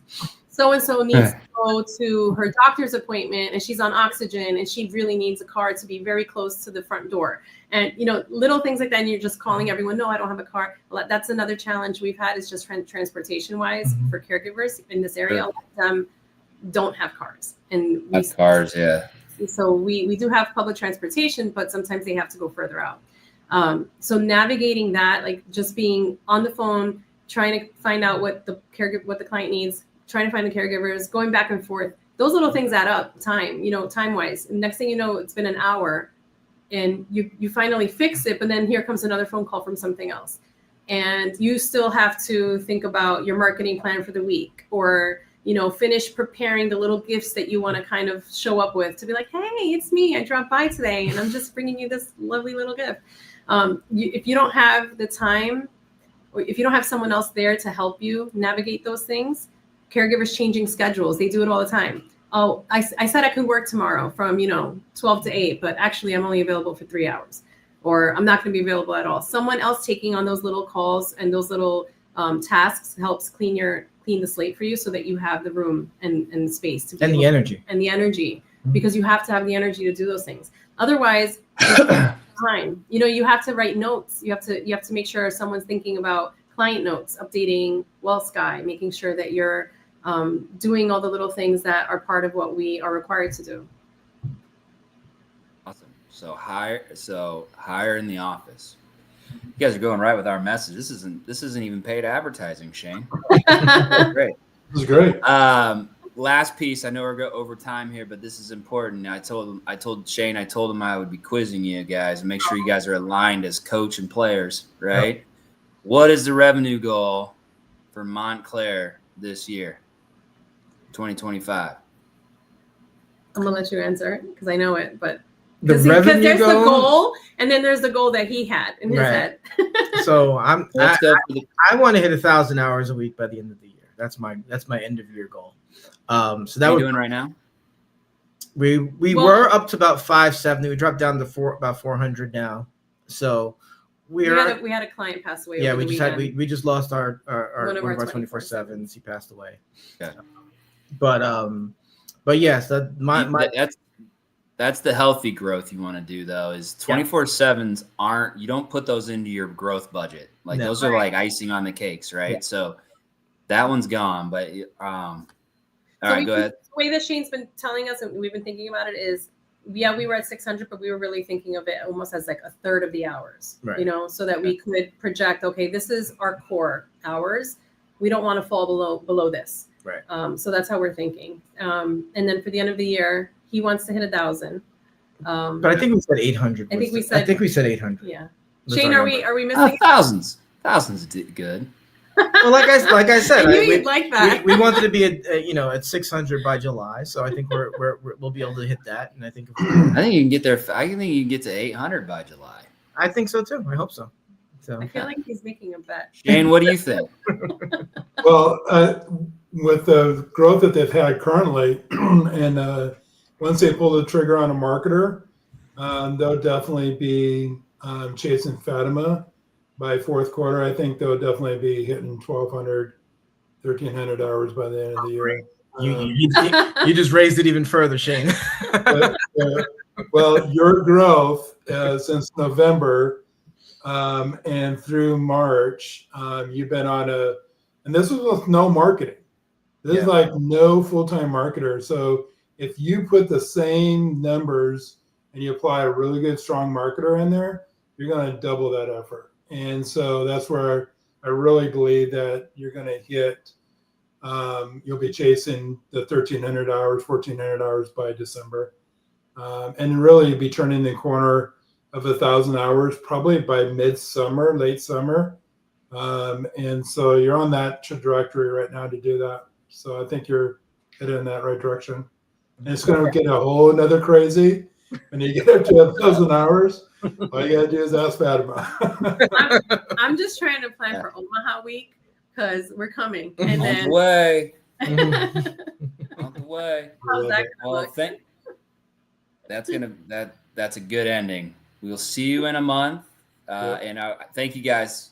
so-and-so needs to go to her doctor's appointment and she's on oxygen and she really needs a car to be very close to the front door. And, little things like that. And you're just calling everyone, no, I don't have a car. Well, that's another challenge we've had is just transportation wise for caregivers in this area. A lot of them don't have cars. And cars, yeah. So we do have public transportation, but sometimes they have to go further out. So navigating that, like just being on the phone, trying to find out what the client needs, trying to find the caregivers, going back and forth, those little things add up time wise. And next thing you know, it's been an hour and you finally fix it, but then here comes another phone call from something else. And you still have to think about your marketing plan for the week or, finish preparing the little gifts that you want to kind of show up with to be like, hey, it's me. I dropped by today and I'm just bringing you this lovely little gift. If you don't have the time or if you don't have someone else there to help you navigate those things, caregivers changing schedules, they do it all the time. Oh, I said I could work tomorrow from, 12 to 8, but actually I'm only available for 3 hours or I'm not going to be available at all. Someone else taking on those little calls and those little tasks helps clean the slate for you so that you have the room and space to be and the energy because you have to have the energy to do those things. Otherwise, time. You have to write notes. You have to make sure someone's thinking about client notes, updating WellSky, making sure that you're doing all the little things that are part of what we are required to do. Awesome. So hire in the office. You guys are going right with our message. This isn't even paid advertising, Shane. Great. This is great. Last piece. I know we're over time here, but this is important. I told Shane I would be quizzing you guys and make sure you guys are aligned as coach and players, right? Yep. What is the revenue goal for Montclair this year, 2025? I'm gonna let you answer because I know it, but because there's the goal, and then there's the goal that he had in his head. So I want to hit 1,000 hours a week by the end of the year. That's my end of year goal. So that we're doing right now. We were up to about 570. We dropped down to about 400 now. So we had a client pass away. Yeah, we just lost one of our 24/7s. He passed away. Okay. But yes, that's the healthy growth you want to do though. Is 24/7s aren't, you don't put those into your growth budget. Like those are like icing on the cakes, right? Yeah. So that one's gone. But all right, go ahead. The way that Shane's been telling us, and we've been thinking about it, is we were at 600, but we were really thinking of it almost as like a third of the hours, right. So that we could project, okay, this is our core hours. We don't want to fall below this. Right. So that's how we're thinking. And then for the end of the year, he wants to hit 1,000. But I think we said 800. I think we said 800. Yeah. Shane, are we missing thousands? Thousands did good. Well, like I said, I knew you'd like that. We wanted to be at 600 by July, so I think we'll be able to hit that. And I think you can get there. I think you can get to 800 by July. I think so too. I hope so. I feel like he's making a bet. Shane, what do you think? Well, with the growth that they've had currently, and once they pull the trigger on a marketer, they'll definitely be chasing Fatima. By fourth quarter, I think they'll definitely be hitting 1,200, 1,300 hours by the end of the year. You just raised it even further, Shane. Well, your growth since November and through March, you've been on and this was with no marketing. This is like no full-time marketer. So if you put the same numbers and you apply a really good, strong marketer in there, you're going to double that effort. And so that's where I really believe that you're going to hit, you'll be chasing the 1,300 hours, 1,400 hours by December. And really be turning the corner of 1,000 hours probably by midsummer, late summer. And so you're on that trajectory right now to do that. So I think you're headed in that right direction. And it's going to get a whole nother crazy When you get up to 1,000 hours, all you gotta do is ask Fatima. I'm just trying to plan for Omaha week because we're coming. And On then the way. Mhm. On the way. how's that gonna Well, look? that's a good ending. We'll see you in a month. And thank you guys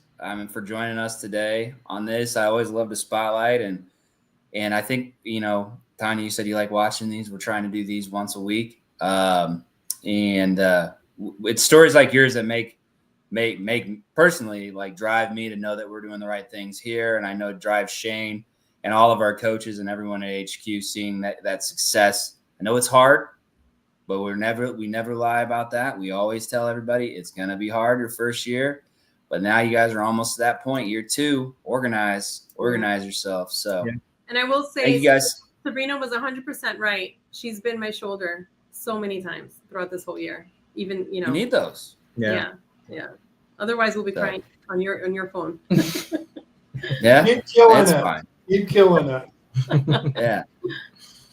for joining us today on this. I always love to spotlight, and I think, you know, Tanya, you said you like watching these. We're trying to do these once a week. It's stories like yours that make personally, like, drive me to know that we're doing the right things here. And I know it drives Shane and all of our coaches and everyone at HQ seeing that success. I know it's hard, but we never lie about that. We always tell everybody it's going to be hard your first year, but now you guys are almost to that point. Year 2, organize yourself. So, Yeah. And I will say, thank you guys. Sabrina was 100% right. She's been my shoulder so many times throughout this whole year. Even, you know, You need those. yeah. Otherwise, we'll be crying on your phone. Yeah, Keep killing that's it. fine. Keep killing it. Yeah.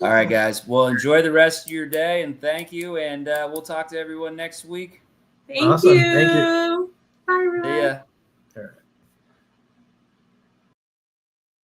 All right, guys. Well, enjoy the rest of your day, and thank you. And we'll talk to everyone next week. Thank Awesome. you. Thank you. Bye, everyone. See ya.